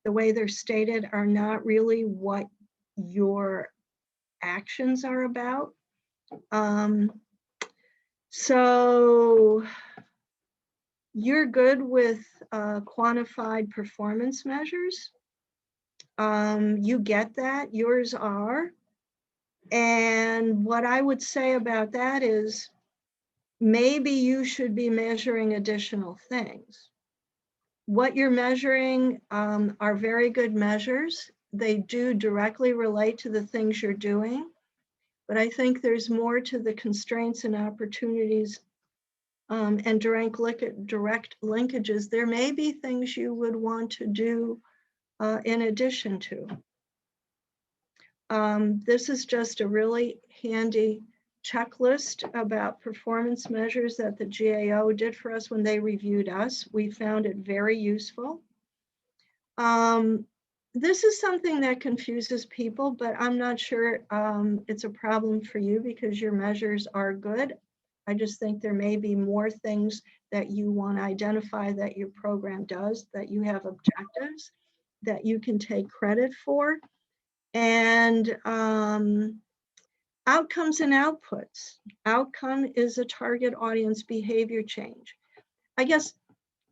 the way they're stated, are not really what your actions are about. So you're good with quantified performance measures. You get that, yours are. And what I would say about that is maybe you should be measuring additional things. What you're measuring are very good measures. They do directly relate to the things you're doing, but I think there's more to the constraints and opportunities and direct linkages. There may be things you would want to do in addition to. This is just a really handy checklist about performance measures that the GAO did for us when they reviewed us. We found it very useful. This is something that confuses people, but I'm not sure it's a problem for you because your measures are good. I just think there may be more things that you want to identify that your program does, that you have objectives that you can take credit for. And outcomes and outputs. Outcome is a target audience behavior change. I guess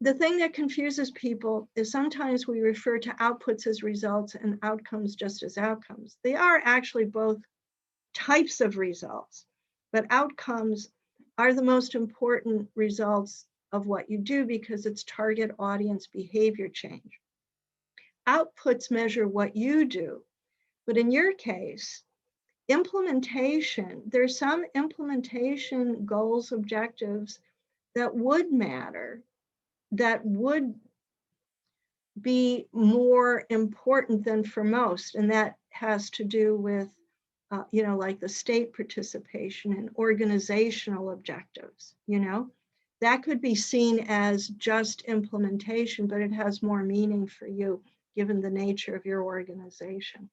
the thing that confuses people is sometimes we refer to outputs as results and outcomes just as outcomes. They are actually both types of results, but outcomes are the most important results of what you do because it's target audience behavior change. Outputs measure what you do, but in your case, implementation, there's some implementation goals, objectives that would matter, that would be more important than for most. And that has to do with, you know, like the state participation and organizational objectives, you know, that could be seen as just implementation, but it has more meaning for you given the nature of your organization.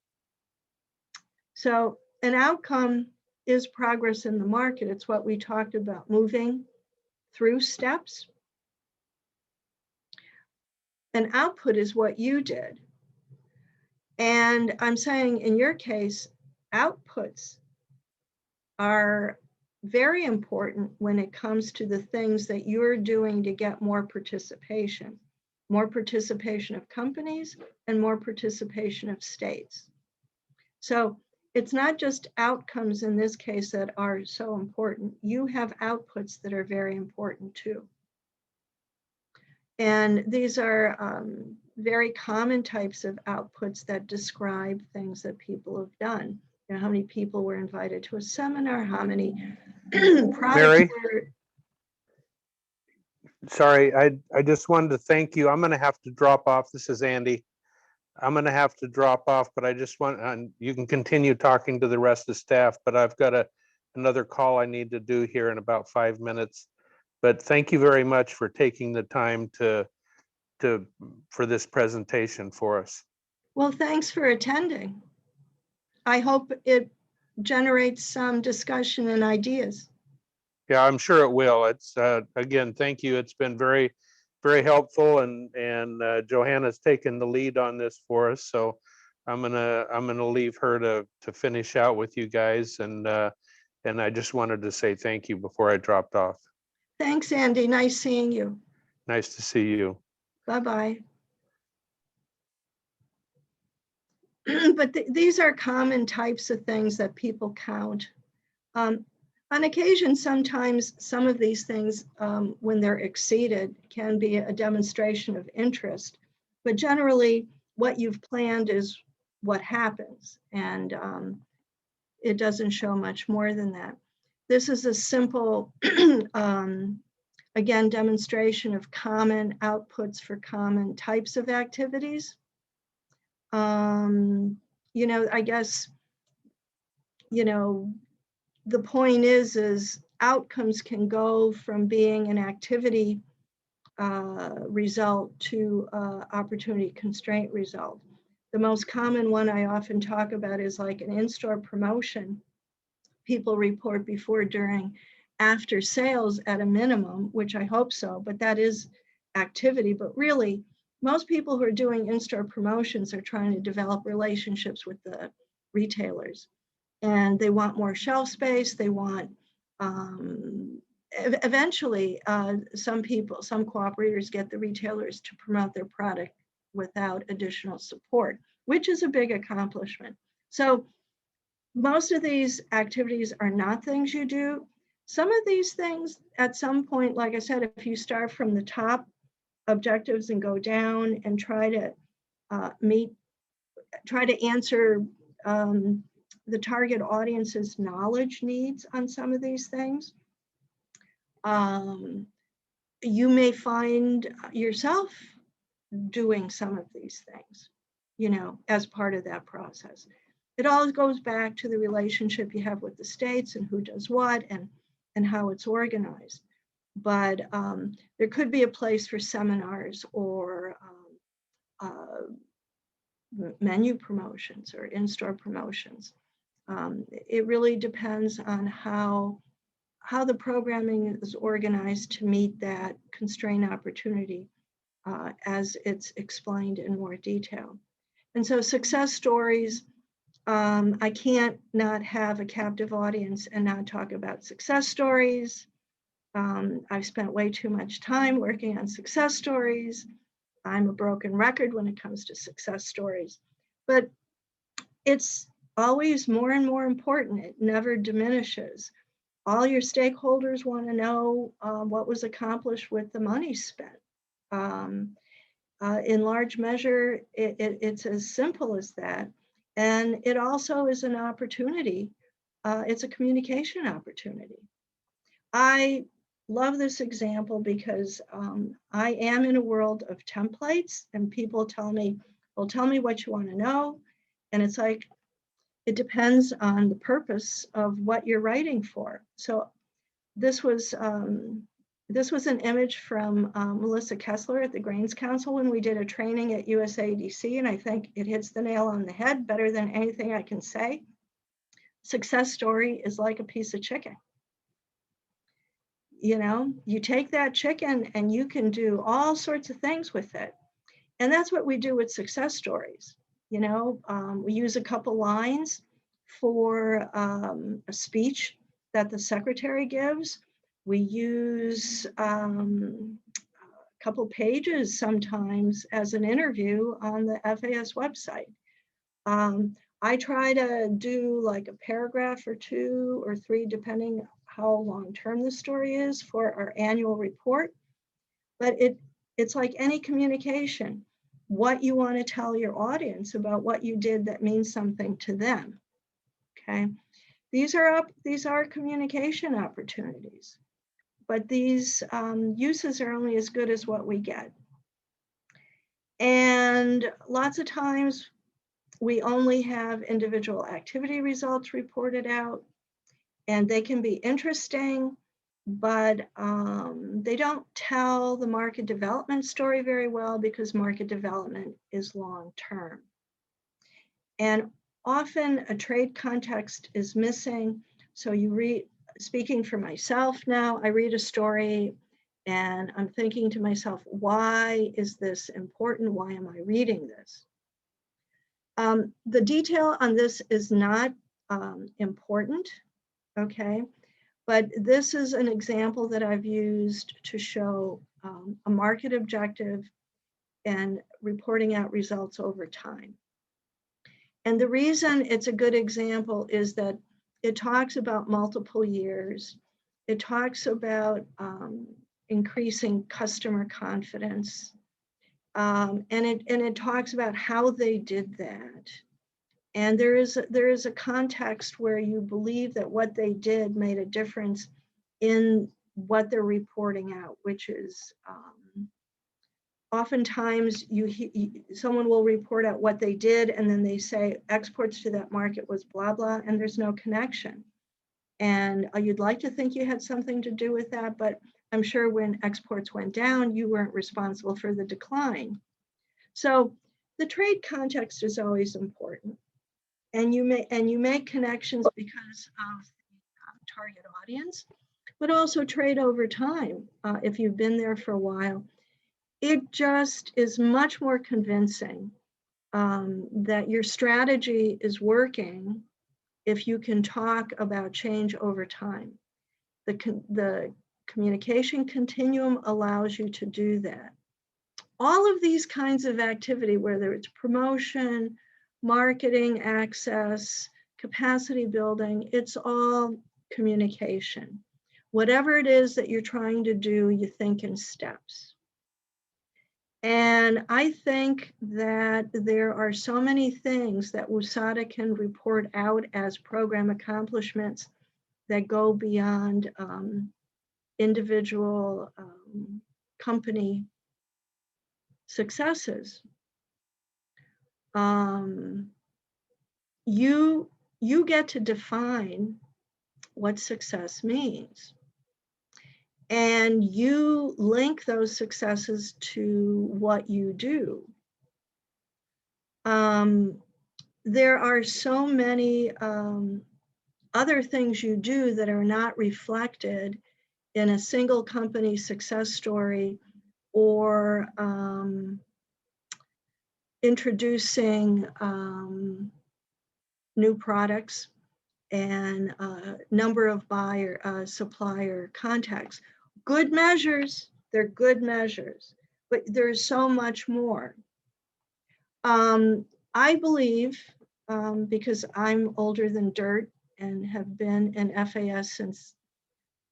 So an outcome is progress in the market. It's what we talked about, moving through steps. An output is what you did. And I'm saying in your case, outputs are very important when it comes to the things that you're doing to get more participation of companies and more participation of states. So it's not just outcomes in this case that are so important. You have outputs that are very important too. And these are very common types of outputs that describe things that people have done. You know, how many people were invited to a seminar, how many products were. Sorry, I just wanted to thank you. I'm going to have to drop off. This is Andy. I'm going to have to drop off, but I just want, and you can continue talking to the rest of the staff, but I've got another call I need to do here in about 5 minutes. But thank you very much for taking the time for this presentation for us. Well, thanks for attending. I hope it generates some discussion and ideas. Yeah, I'm sure it will. It's again, thank you. It's been very, very helpful, and Johanna's taken the lead on this for us. So I'm gonna leave her to finish out with you guys, and I just wanted to say thank you before I dropped off. Thanks, Andy. Nice seeing you. Nice to see you. Bye-bye. But these are common types of things that people count. On occasion, sometimes some of these things, when they're exceeded, can be a demonstration of interest. But generally, what you've planned is what happens, and it doesn't show much more than that. This is a simple, again, demonstration of common outputs for common types of activities. You know, I guess, you know, the point is outcomes can go from being an activity result to opportunity constraint result. The most common one I often talk about is like an in-store promotion. People report before, during, after sales at a minimum, which I hope so, but that is activity. But really, most people who are doing in-store promotions are trying to develop relationships with the retailers. And they want more shelf space. They want, eventually, some cooperators get the retailers to promote their product without additional support, which is a big accomplishment. So most of these activities are not things you do. Some of these things, at some point, like I said, if you start from the top objectives and go down and try to answer the target audience's knowledge needs on some of these things, you may find yourself doing some of these things, you know, as part of that process. It all goes back to the relationship you have with the states and who does what and how it's organized. But there could be a place for seminars or menu promotions or in-store promotions. It really depends on how the programming is organized to meet that constraint opportunity as it's explained in more detail. And so success stories, I can't not have a captive audience and not talk about success stories. I've spent way too much time working on success stories. I'm a broken record when it comes to success stories, but it's always more and more important. It never diminishes. All your stakeholders want to know what was accomplished with the money spent. In large measure, it's as simple as that. And it also is an opportunity. It's a communication opportunity. I love this example because I am in a world of templates, and people tell me, well, tell me what you want to know. And it's like, it depends on the purpose of what you're writing for. So this was an image from Melissa Kessler at the Grains Council when we did a training at USADC, and I think it hits the nail on the head better than anything I can say. Success story is like a piece of chicken. You know, you take that chicken and you can do all sorts of things with it. And that's what we do with success stories. You know, we use a couple lines for a speech that the secretary gives. We use a couple pages sometimes as an interview on the FAS website. I try to do like a paragraph or 2 or 3, depending how long-term the story is, for our annual report. But it's like any communication, what you want to tell your audience about what you did that means something to them. Okay, these are communication opportunities, but these uses are only as good as what we get. And lots of times we only have individual activity results reported out, and they can be interesting, but they don't tell the market development story very well because market development is long-term. And often a trade context is missing. So you read, speaking for myself now, I read a story and I'm thinking to myself, why is this important? Why am I reading this? The detail on this is not important, okay? But this is an example that I've used to show a market objective and reporting out results over time. And the reason it's a good example is that it talks about multiple years. It talks about increasing customer confidence. And it talks about how they did that. And there is a context where you believe that what they did made a difference in what they're reporting out, which is oftentimes someone will report out what they did and then they say exports to that market was blah, blah, and there's no connection. And you'd like to think you had something to do with that, but I'm sure when exports went down, you weren't responsible for the decline. So the trade context is always important. And you make connections because of the target audience, but also trade over time. If you've been there for a while, it just is much more convincing that your strategy is working if you can talk about change over time. The communication continuum allows you to do that. All of these kinds of activity, whether it's promotion, marketing, access, capacity building, it's all communication. Whatever it is that you're trying to do, you think in steps. And I think that there are so many things that WUSATA can report out as program accomplishments that go beyond individual company successes. You get to define what success means. And you link those successes to what you do. There are so many other things you do that are not reflected in a single company success story or introducing new products and number of buyer, supplier contacts. Good measures, they're good measures, but there's so much more. I believe, because I'm older than dirt and have been in FAS since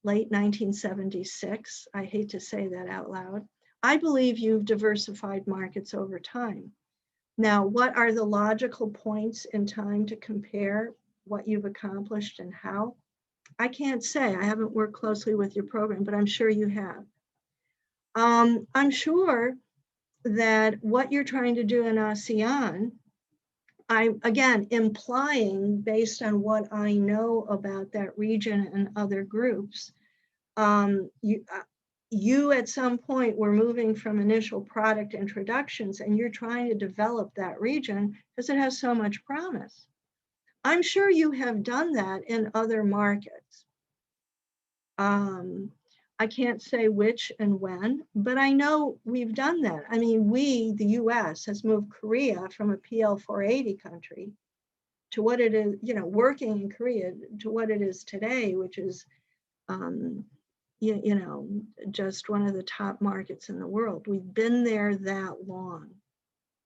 late 1976, I hate to say that out loud, I believe you've diversified markets over time. Now, what are the logical points in time to compare what you've accomplished and how? I can't say. I haven't worked closely with your program, but I'm sure you have. I'm sure that what you're trying to do in ASEAN, again, implying based on what I know about that region and other groups, you at some point were moving from initial product introductions and you're trying to develop that region because it has so much promise. I'm sure you have done that in other markets. I can't say which and when, but I know we've done that. I mean, the US has moved Korea from a PL480 country to what it is, working in Korea to what it is today, which is, just one of the top markets in the world. We've been there that long.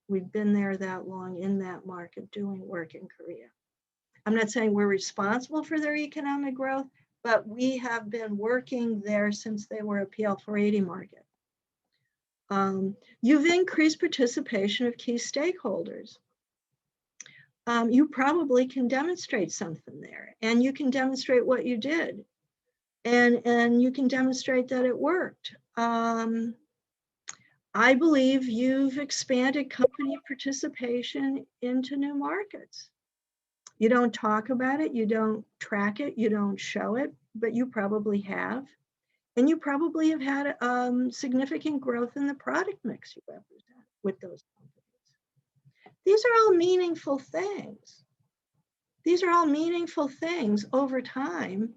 We've been there that long in that market doing work in Korea. I'm not saying we're responsible for their economic growth, but we have been working there since they were a PL480 market. You've increased participation of key stakeholders. You probably can demonstrate something there, and you can demonstrate what you did, and you can demonstrate that it worked. I believe you've expanded company participation into new markets. You don't talk about it, you don't track it, you don't show it, but you probably have. And you probably have had significant growth in the product mix you represent with those companies. These are all meaningful things. These are all meaningful things over time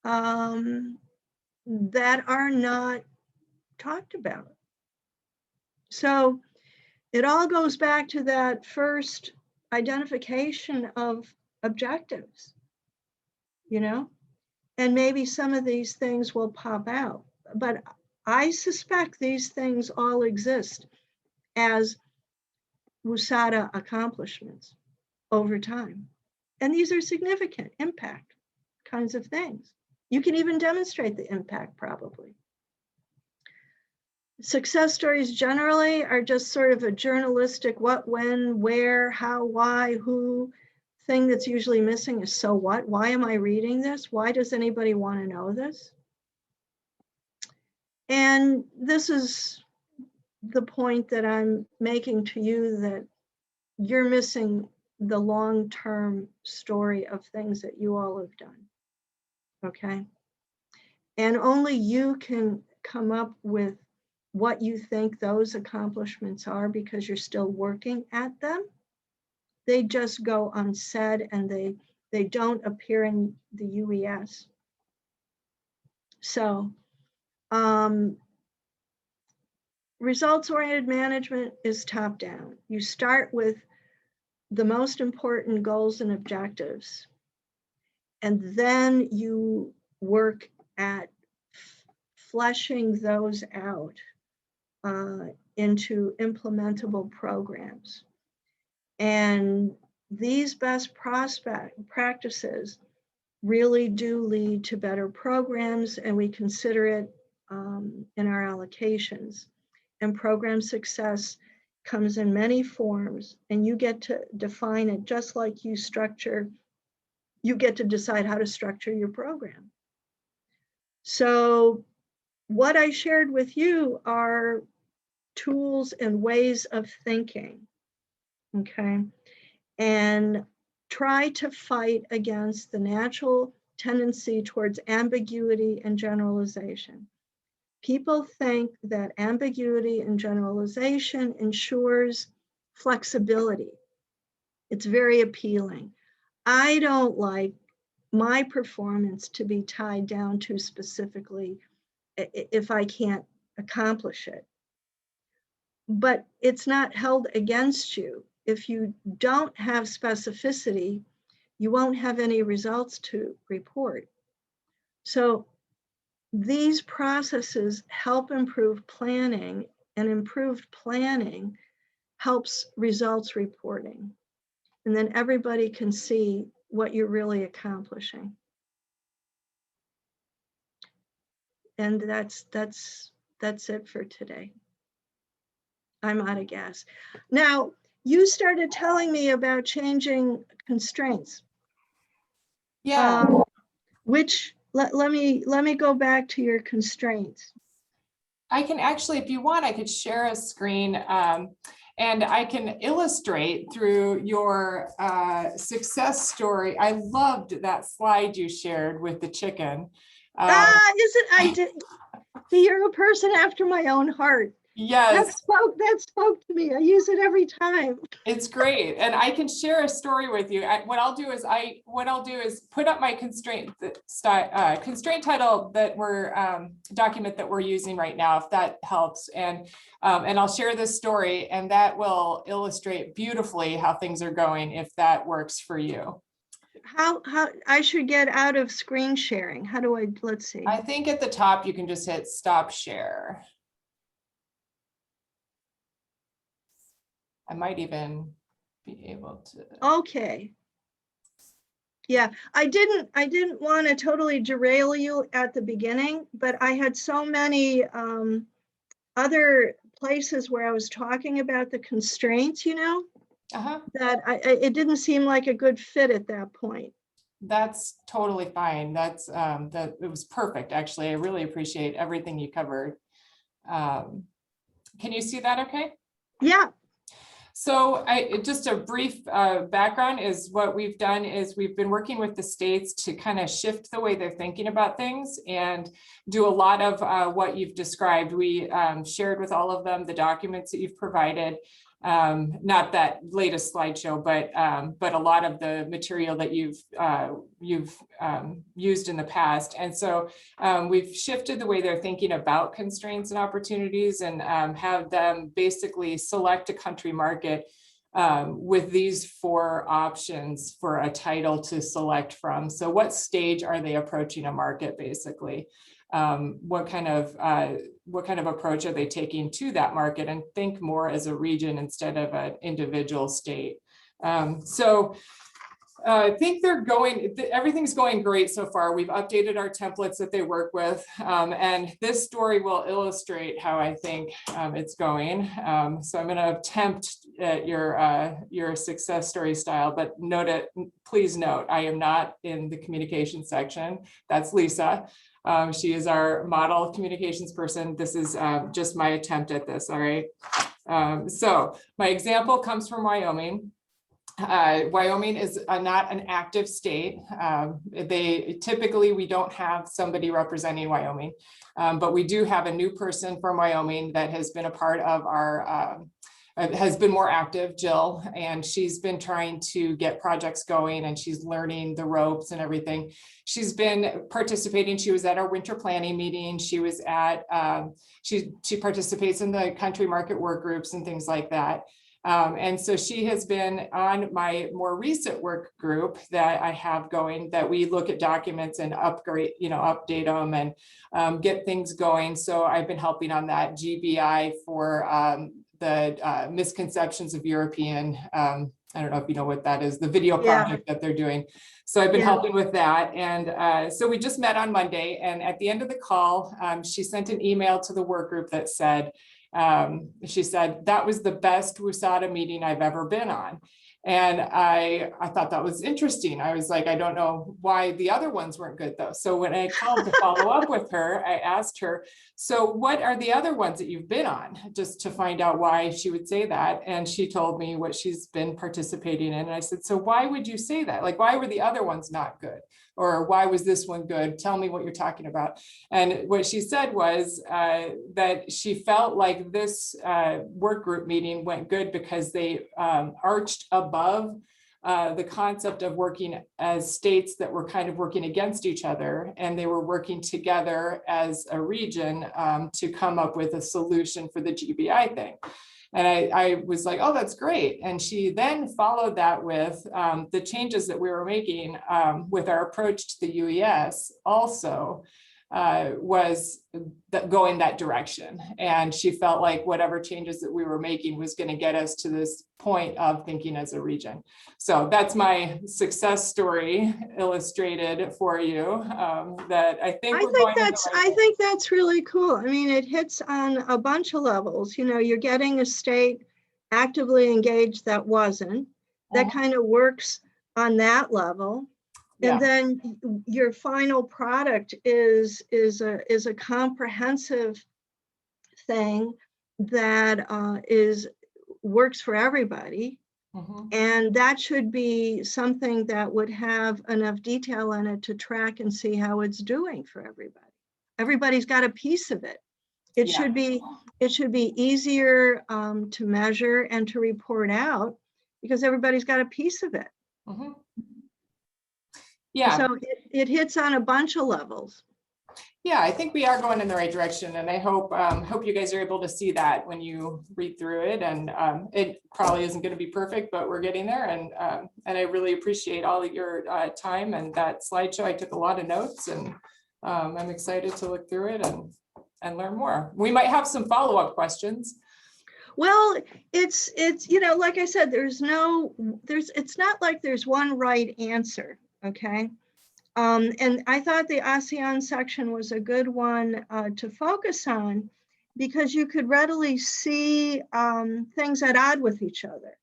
that are not talked about. So it all goes back to that first identification of objectives, and maybe some of these things will pop out, but I suspect these things all exist as WUSATA accomplishments over time. And these are significant impact kinds of things. You can even demonstrate the impact probably. Success stories generally are just sort of a journalistic what, when, where, how, why, who. Thing that's usually missing is so what? Why am I reading this? Why does anybody want to know this? And this is the point that I'm making to you, that you're missing the long-term story of things that you all have done. Okay? And only you can come up with what you think those accomplishments are, because you're still working at them. They just go unsaid, and they don't appear in the UES. So results-oriented management is top-down. You start with the most important goals and objectives, and then you work at fleshing those out into implementable programs. And these best practices really do lead to better programs, and we consider it in our allocations. And program success comes in many forms, and you get to define it just like you get to decide how to structure your program. So what I shared with you are tools and ways of thinking, okay? And try to fight against the natural tendency towards ambiguity and generalization. People think that ambiguity and generalization ensures flexibility. It's very appealing. I don't like my performance to be tied down to specifically if I can't accomplish it. But it's not held against you. If you don't have specificity, you won't have any results to report. So these processes help improve planning, and improved planning helps results reporting. And then everybody can see what you're really accomplishing. And that's it for today. I'm out of gas. Now, you started telling me about changing constraints. Yeah. Which let me go back to your constraints. I can actually, if you want, I could share a screen and I can illustrate through your success story. I loved that slide you shared with the chicken. I did. You're a person after my own heart. Yes. That spoke to me. I use it every time. It's great. And I can share a story with you. What I'll do is put up my constraint title that we're document that we're using right now, if that helps. And I'll share this story, and that will illustrate beautifully how things are going, if that works for you. How I should get out of screen sharing. How do I, let's see. I think at the top you can just hit stop share. I might even be able to. Okay. Yeah, I didn't want to totally derail you at the beginning, but I had so many other places where I was talking about the constraints, you know, that it didn't seem like a good fit at that point. That's totally fine. That's it was perfect, actually. I really appreciate everything you covered. Can you see that okay? Yeah. So just a brief background is what we've done is we've been working with the states to kind of shift the way they're thinking about things and do a lot of what you've described. We shared with all of them the documents that you've provided, not that latest slideshow, but a lot of the material that you've used in the past. And so we've shifted the way they're thinking about constraints and opportunities, and have them basically select a country market with these 4 options for a title to select from. So what stage are they approaching a market, basically? What kind of approach are they taking to that market, and think more as a region instead of an individual state. So I think everything's going great so far. We've updated our templates that they work with. And this story will illustrate how I think it's going. So I'm going to attempt at your success story style, but please note, I am not in the communication section. That's Lisa. She is our model communications person. This is just my attempt at this, all right? So my example comes from Wyoming. Wyoming is not an active state. We don't have somebody representing Wyoming, but we do have a new person from Wyoming that has been a part of our, has been more active, Jill, and she's been trying to get projects going and she's learning the ropes and everything. She's been participating. She was at our winter planning meeting. She was at, she participates in the country market work groups and things like that. And so she has been on my more recent work group that I have going, that we look at documents and update them and get things going. So I've been helping on that GBI for the misconceptions of European, I don't know if you know what that is, the video project that they're doing. So I've been helping with that. And so we just met on Monday, and at the end of the call, she sent an email to the work group that said, she said, that was the best WUSATA meeting I've ever been on. And I thought that was interesting. I was like, I don't know why the other ones weren't good though. So when I called to follow up with her, I asked her, so what are the other ones that you've been on, just to find out why she would say that. And she told me what she's been participating in. And I said, so why would you say that? Like, why were the other ones not good? Or why was this one good? Tell me what you're talking about. And what she said was that she felt like this work group meeting went good because they arched above the concept of working as states that were kind of working against each other, and they were working together as a region to come up with a solution for the GBI thing. And I was like, oh, that's great. And she then followed that with the changes that we were making with our approach to the UES also was going that direction. And she felt like whatever changes that we were making was going to get us to this point of thinking as a region. So that's my success story illustrated for you. That I think I think that's really cool. I mean, it hits on a bunch of levels. You know, you're getting a state actively engaged that wasn't. That kind of works on that level. And then your final product is a comprehensive thing that works for everybody. And that should be something that would have enough detail in it to track and see how it's doing for everybody. Everybody's got a piece of it. It should be easier to measure and to report out because everybody's got a piece of it. Yeah. So it hits on a bunch of levels. Yeah, I think we are going in the right direction, and I hope you guys are able to see that when you read through it. And it probably isn't going to be perfect, but we're getting there. And I really appreciate all of your time and that slideshow. I took a lot of notes, and I'm excited to look through it and learn more. We might have some follow-up questions. Well, it's you know, like I said, it's not like there's one right answer. Okay. And I thought the ASEAN section was a good one to focus on because you could readily see things at odds with each other.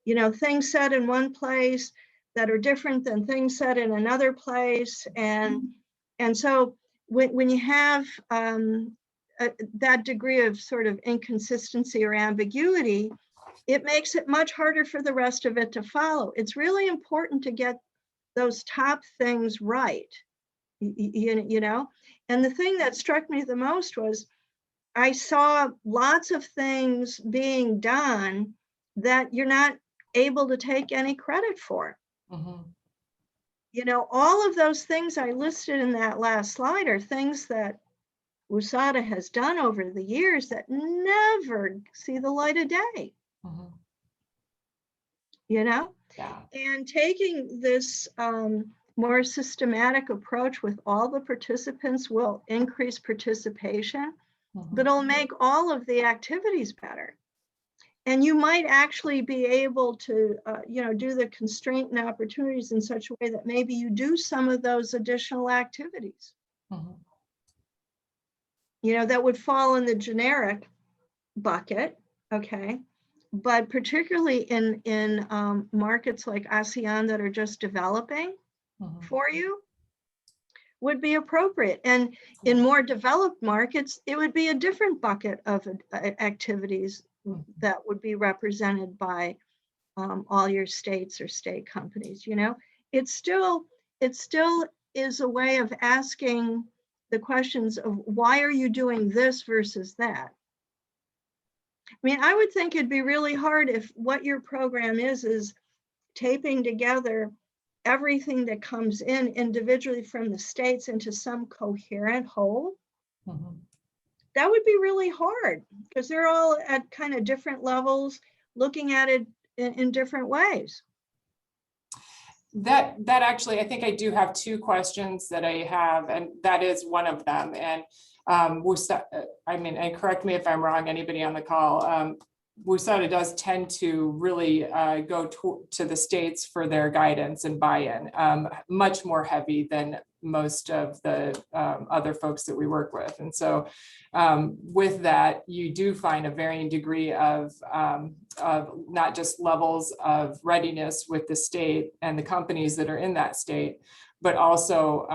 You know, things said in one place that are different than things said in another place. And so when you have that degree of sort of inconsistency or ambiguity, it makes it much harder for the rest of it to follow. It's really important to get those top things right, you know? And the thing that struck me the most was I saw lots of things being done that you're not able to take any credit for. You know, all of those things I listed in that last slide are things that WUSATA has done over the years that never see the light of day. You know? And taking this more systematic approach with all the participants will increase participation, but it'll make all of the activities better. And you might actually be able to, do the constraint and opportunities in such a way that maybe you do some of those additional activities. Mhm. That would fall in the generic bucket, okay? But particularly in markets like ASEAN that are just developing Mhm. for you, would be appropriate. And in more developed markets, it would be a different bucket of activities that would be represented by all your states or state companies. It still is a way of asking the questions of why are you doing this versus that. I mean, I would think it'd be really hard if what your program is taping together everything that comes in individually from the states into some coherent whole. Mhm. That would be really hard because they're all at kind of different levels, looking at it in different ways. That actually, I think I do have two questions that I have, and that is one of them. And and correct me if I'm wrong, anybody on the call, WUSATA does tend to really go to the states for their guidance and buy-in, much more heavy than most of the other folks that we work with. And so with that, you do find a varying degree of not just levels of readiness with the state and the companies that are in that state, but also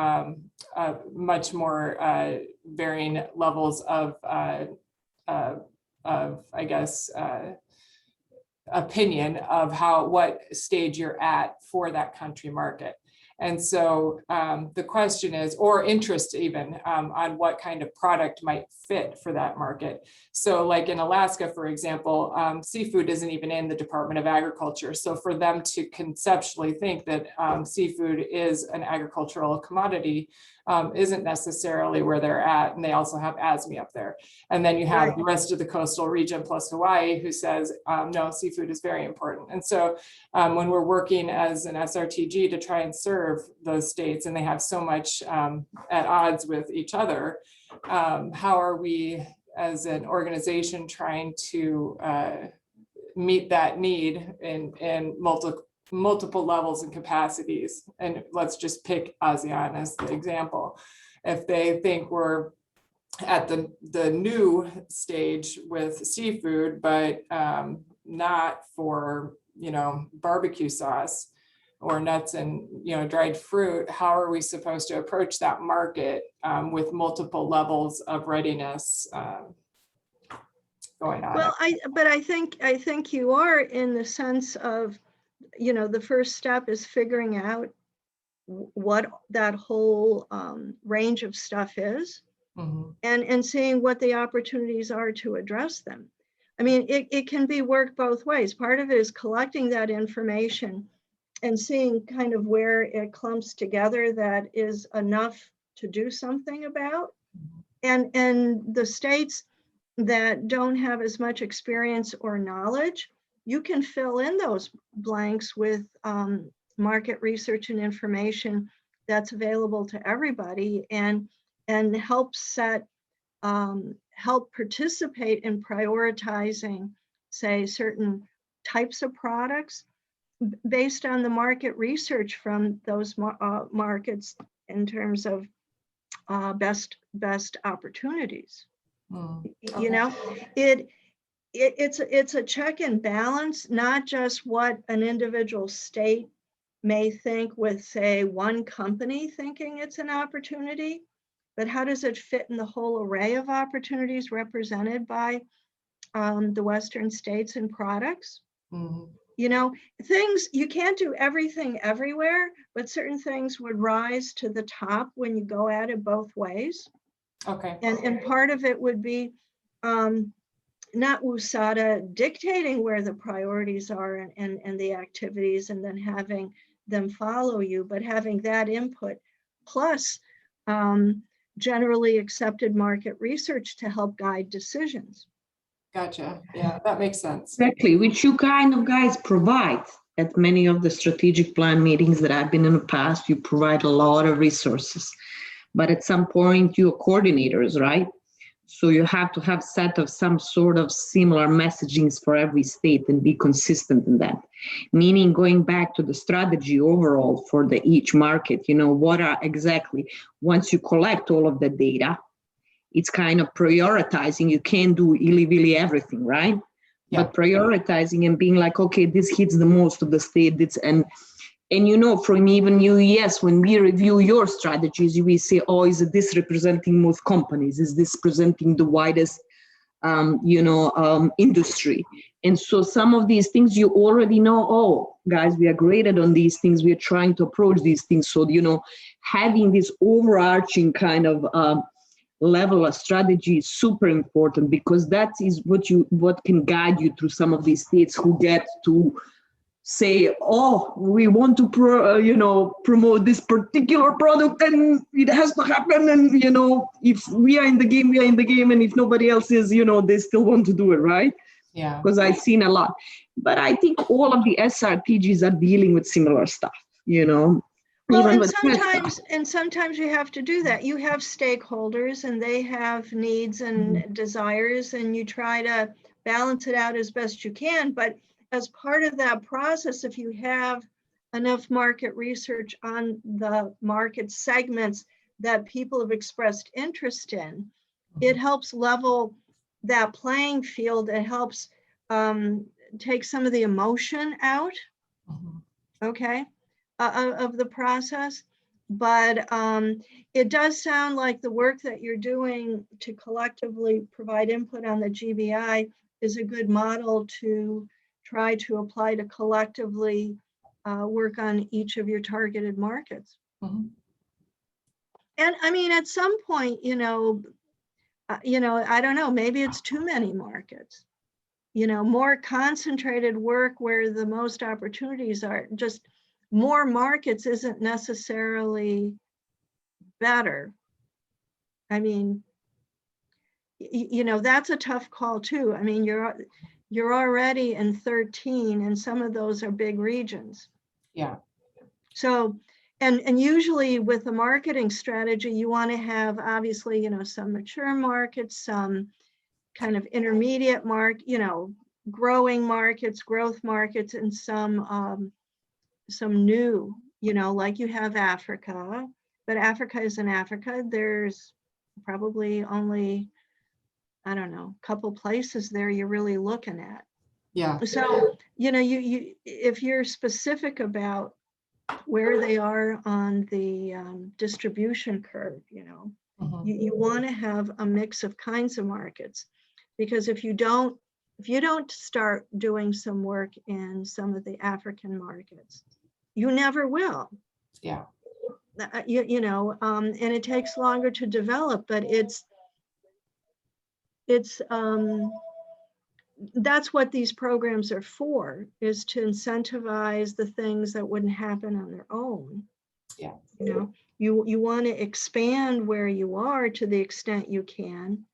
much more varying levels of I guess, opinion of what stage you're at for that country market. And so the question is, or interest even on what kind of product might fit for that market. So like in Alaska, for example, seafood isn't even in the Department of Agriculture. So for them to conceptually think that seafood is an agricultural commodity isn't necessarily where they're at. And they also have ASME up there. And then you have Right. the rest of the coastal region plus Hawaii who says, no, seafood is very important. And so when we're working as an SRTG to try and serve those states, and they have so much at odds with each other, how are we as an organization trying to meet that need in multiple levels and capacities? And let's just pick ASEAN as the example. If they think we're at the new stage with seafood, but not for barbecue sauce or nuts and dried fruit, how are we supposed to approach that market with multiple levels of readiness going on? Well, I think you are, in the sense of, the first step is figuring out what that whole range of stuff is, Mhm. and seeing what the opportunities are to address them. I mean, it can be worked both ways. Part of it is collecting that information and seeing kind of where it clumps together that is enough to do something about. And the states that don't have as much experience or knowledge, you can fill in those blanks with market research and information that's available to everybody, and help participate in prioritizing, say, certain types of products based on the market research from those markets in terms of best opportunities. Okay. It's a check and balance, not just what an individual state may think with, say, one company thinking it's an opportunity, but how does it fit in the whole array of opportunities represented by the Western states and products? Mhm. Things, you can't do everything everywhere, but certain things would rise to the top when you go at it both ways. Okay. And part of it would be not WUSATA dictating where the priorities are and the activities, and then having them follow you, but having that input plus generally accepted market research to help guide decisions. Gotcha. Yeah, that makes sense. Exactly, which you kind of guys provide at many of the strategic plan meetings that I've been in the past. You provide a lot of resources, but at some point you're coordinators, right? So you have to have set of some sort of similar messagings for every state and be consistent in that. Meaning going back to the strategy overall for the each market, you know, what are exactly, once you collect all of the data, it's kind of prioritizing. You can't do illy-willy everything, right? Yeah. But prioritizing and being like, okay, this hits the most of the state. And you know, from even UES, when we review your strategies, we say, oh, is this representing most companies? Is this presenting the widest, industry? And so some of these things you already know, oh, guys, we are graded on these things. We are trying to approach these things. So, you know, having this overarching kind of level of strategy is super important, because that is what can guide you through some of these states who get to say, oh, we want to promote this particular product and it has to happen, and you know, if we are in the game, we are in the game, and if nobody else is, you know, they still want to do it, right? Yeah. Because I've seen a lot. But I think all of the SRPGs are dealing with similar stuff, you know. Well, Even and with sometimes you have to do that. You have stakeholders and they have needs and desires, and you try to balance it out as best you can. But as part of that process, if you have enough market research on the market segments that people have expressed interest in, it helps level that playing field. It helps take some of the emotion out, okay, of the process. But it does sound like the work that you're doing to collectively provide input on the GBI is a good model to try to apply to collectively work on each of your targeted markets. Mhm. And I mean, at some point, I don't know, maybe it's too many markets, more concentrated work where the most opportunities are. Just more markets isn't necessarily better. I mean, that's a tough call too. I mean, you're already in 13 and some of those are big regions. Yeah. So, and usually with a marketing strategy, you want to have obviously, some mature markets, some kind of intermediate growing markets, growth markets, and some new, like you have Africa, but Africa isn't Africa. There's probably only, I don't know, a couple places there you're really looking at. Yeah. So, you if you're specific about where they are on the distribution curve, Mhm. you want to have a mix of kinds of markets, because if you don't start doing some work in some of the African markets, you never will. Yeah. And it takes longer to develop, but it's that's what these programs are for, is to incentivize the things that wouldn't happen on their own. Yeah. You want to expand where you are to the extent you can.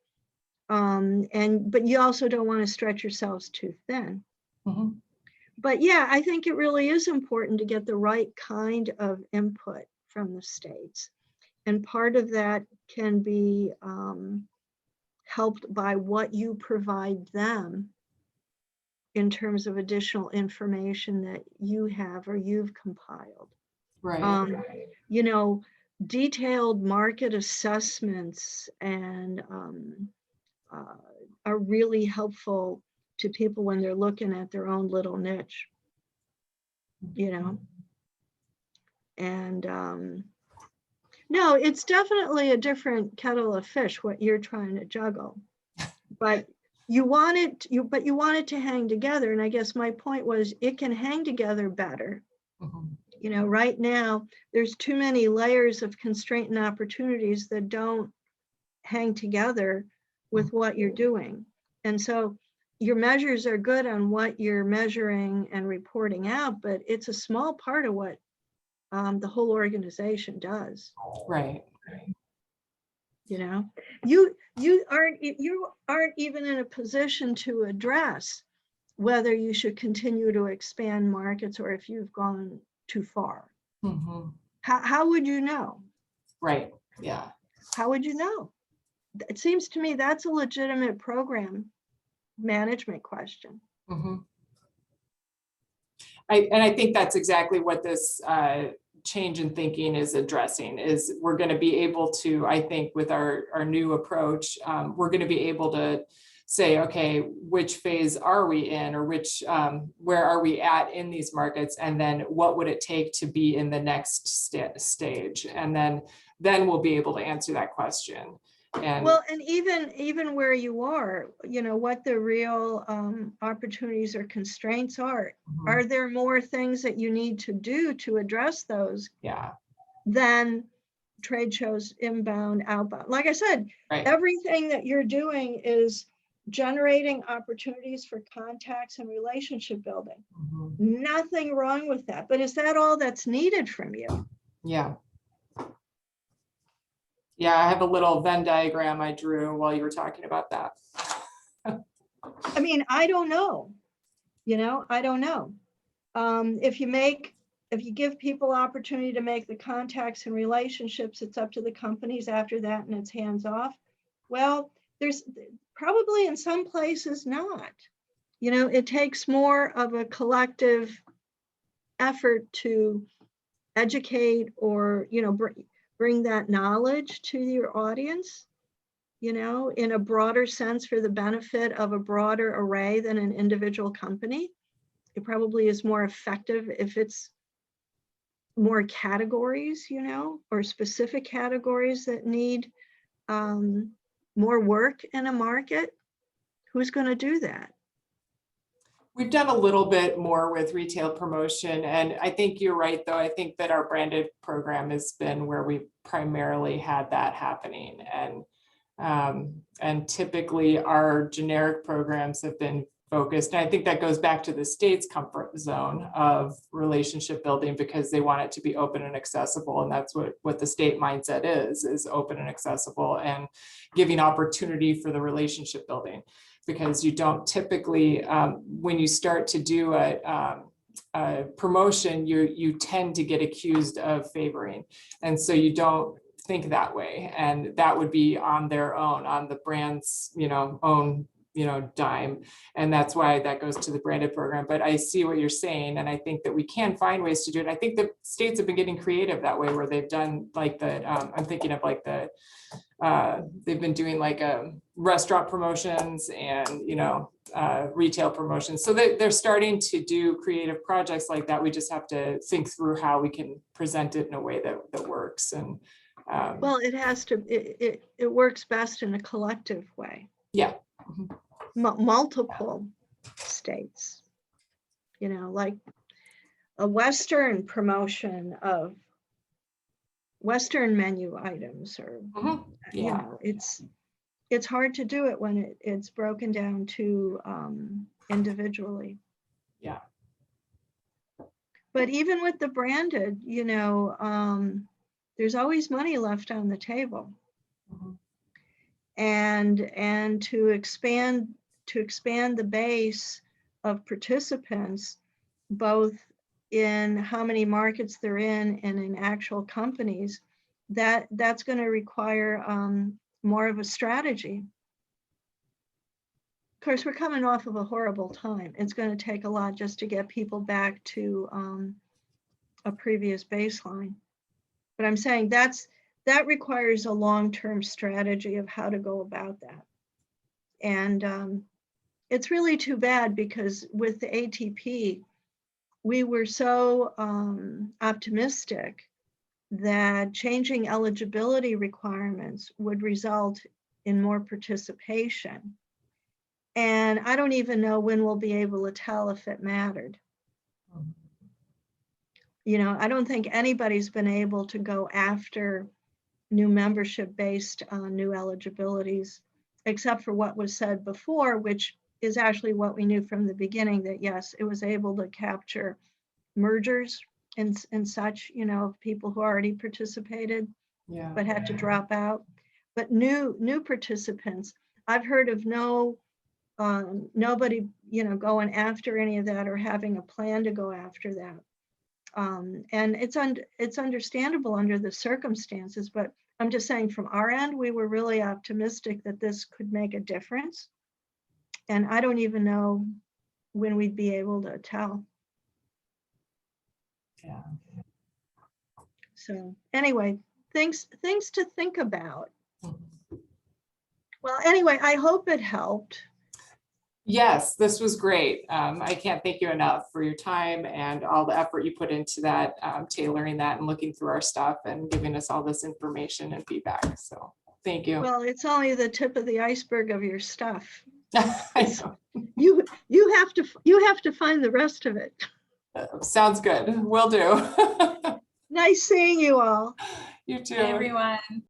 But you also don't want to stretch yourselves too thin. Mhm. But yeah, I think it really is important to get the right kind of input from the states. And part of that can be helped by what you provide them in terms of additional information that you have or you've compiled. Right. Detailed market assessments and are really helpful to people when they're looking at their own little niche, and no, it's definitely a different kettle of fish what you're trying to juggle, but you want it to hang together. And I guess my point was, it can hang together better. Mhm. Right now there's too many layers of constraint and opportunities that don't hang together with what you're doing. And so your measures are good on what you're measuring and reporting out, but it's a small part of what the whole organization does. Right. You aren't even in a position to address whether you should continue to expand markets or if you've gone too far. Mhm. How would you know? Right. Yeah. How would you know? it seems to me that's a legitimate program management question. Mhm. I think that's exactly what this change in thinking is addressing, is we're going to be able to, I think with our new approach, we're going to be able to say, okay, which phase are we in, or which, where are we at in these markets? And then what would it take to be in the next stage? And then we'll be able to answer that question. And Well, and even where you are, what the real opportunities or constraints are. Mhm. Are there more things that you need to do to address those Yeah, than trade shows, inbound, outbound? Like I said, right. everything that you're doing is generating opportunities for contacts and relationship building. Mhm. Nothing wrong with that. But is that all that's needed from you? Yeah. Yeah, I have a little Venn diagram I drew while you were talking about that. I mean, I don't know. I don't know. If you give people opportunity to make the contacts and relationships, it's up to the companies after that and it's hands off. Well, there's probably in some places not. It takes more of a collective effort to educate or, bring that knowledge to your audience, in a broader sense for the benefit of a broader array than an individual company. It probably is more effective if it's more categories, or specific categories that need more work in a market. Who's going to do that? We've done a little bit more with retail promotion, and I think you're right, though. I think that our branded program has been where we primarily had that happening, and typically our generic programs have been focused. And I think that goes back to the state's comfort zone of relationship building, because they want it to be open and accessible, and that's what the state mindset is open and accessible and giving opportunity for the relationship building. Because you don't typically, when you start to do a promotion, you tend to get accused of favoring. And so you don't think that way. And that would be on their own, on the brand's, own, dime. And that's why that goes to the branded program. But I see what you're saying. And I think that we can find ways to do it. I think the states have been getting creative that way, where they've done like I'm thinking of like they've been doing like restaurant promotions and retail promotions. So they're starting to do creative projects like that. We just have to think through how we can present it in a way that works. And Well, it has to. It works best in a collective way. Yeah. Multiple states. Like a Western promotion of Western menu items, or Yeah. it's hard to do it when it's broken down to individually. Yeah. But even with the branded, there's always money left on the table. And to expand the base of participants, both in how many markets they're in and in actual companies, that's going to require more of a strategy. Of course, we're coming off of a horrible time. It's going to take a lot just to get people back to a previous baseline. But I'm saying that requires a long-term strategy of how to go about that. And it's really too bad, because with the ATP, we were so optimistic that changing eligibility requirements would result in more participation. And I don't even know when we'll be able to tell if it mattered. I don't think anybody's been able to go after new membership based on new eligibilities, except for what was said before, which is actually what we knew from the beginning, that yes, it was able to capture mergers and such, people who already participated, but had to drop out. But new participants, I've heard of nobody, going after any of that or having a plan to go after that. And it's understandable under the circumstances, but I'm just saying from our end, we were really optimistic that this could make a difference. And I don't even know when we'd be able to tell. Yeah. So anyway, things to think about. Well, anyway, I hope it helped. Yes, this was great. I can't thank you enough for your time and all the effort you put into that, tailoring that and looking through our stuff and giving us all this information and feedback. So thank you. Well, it's only the tip of the iceberg of your stuff. I know. You have to find the rest of it. Sounds good. Will do. Nice seeing you all. You too. Everyone.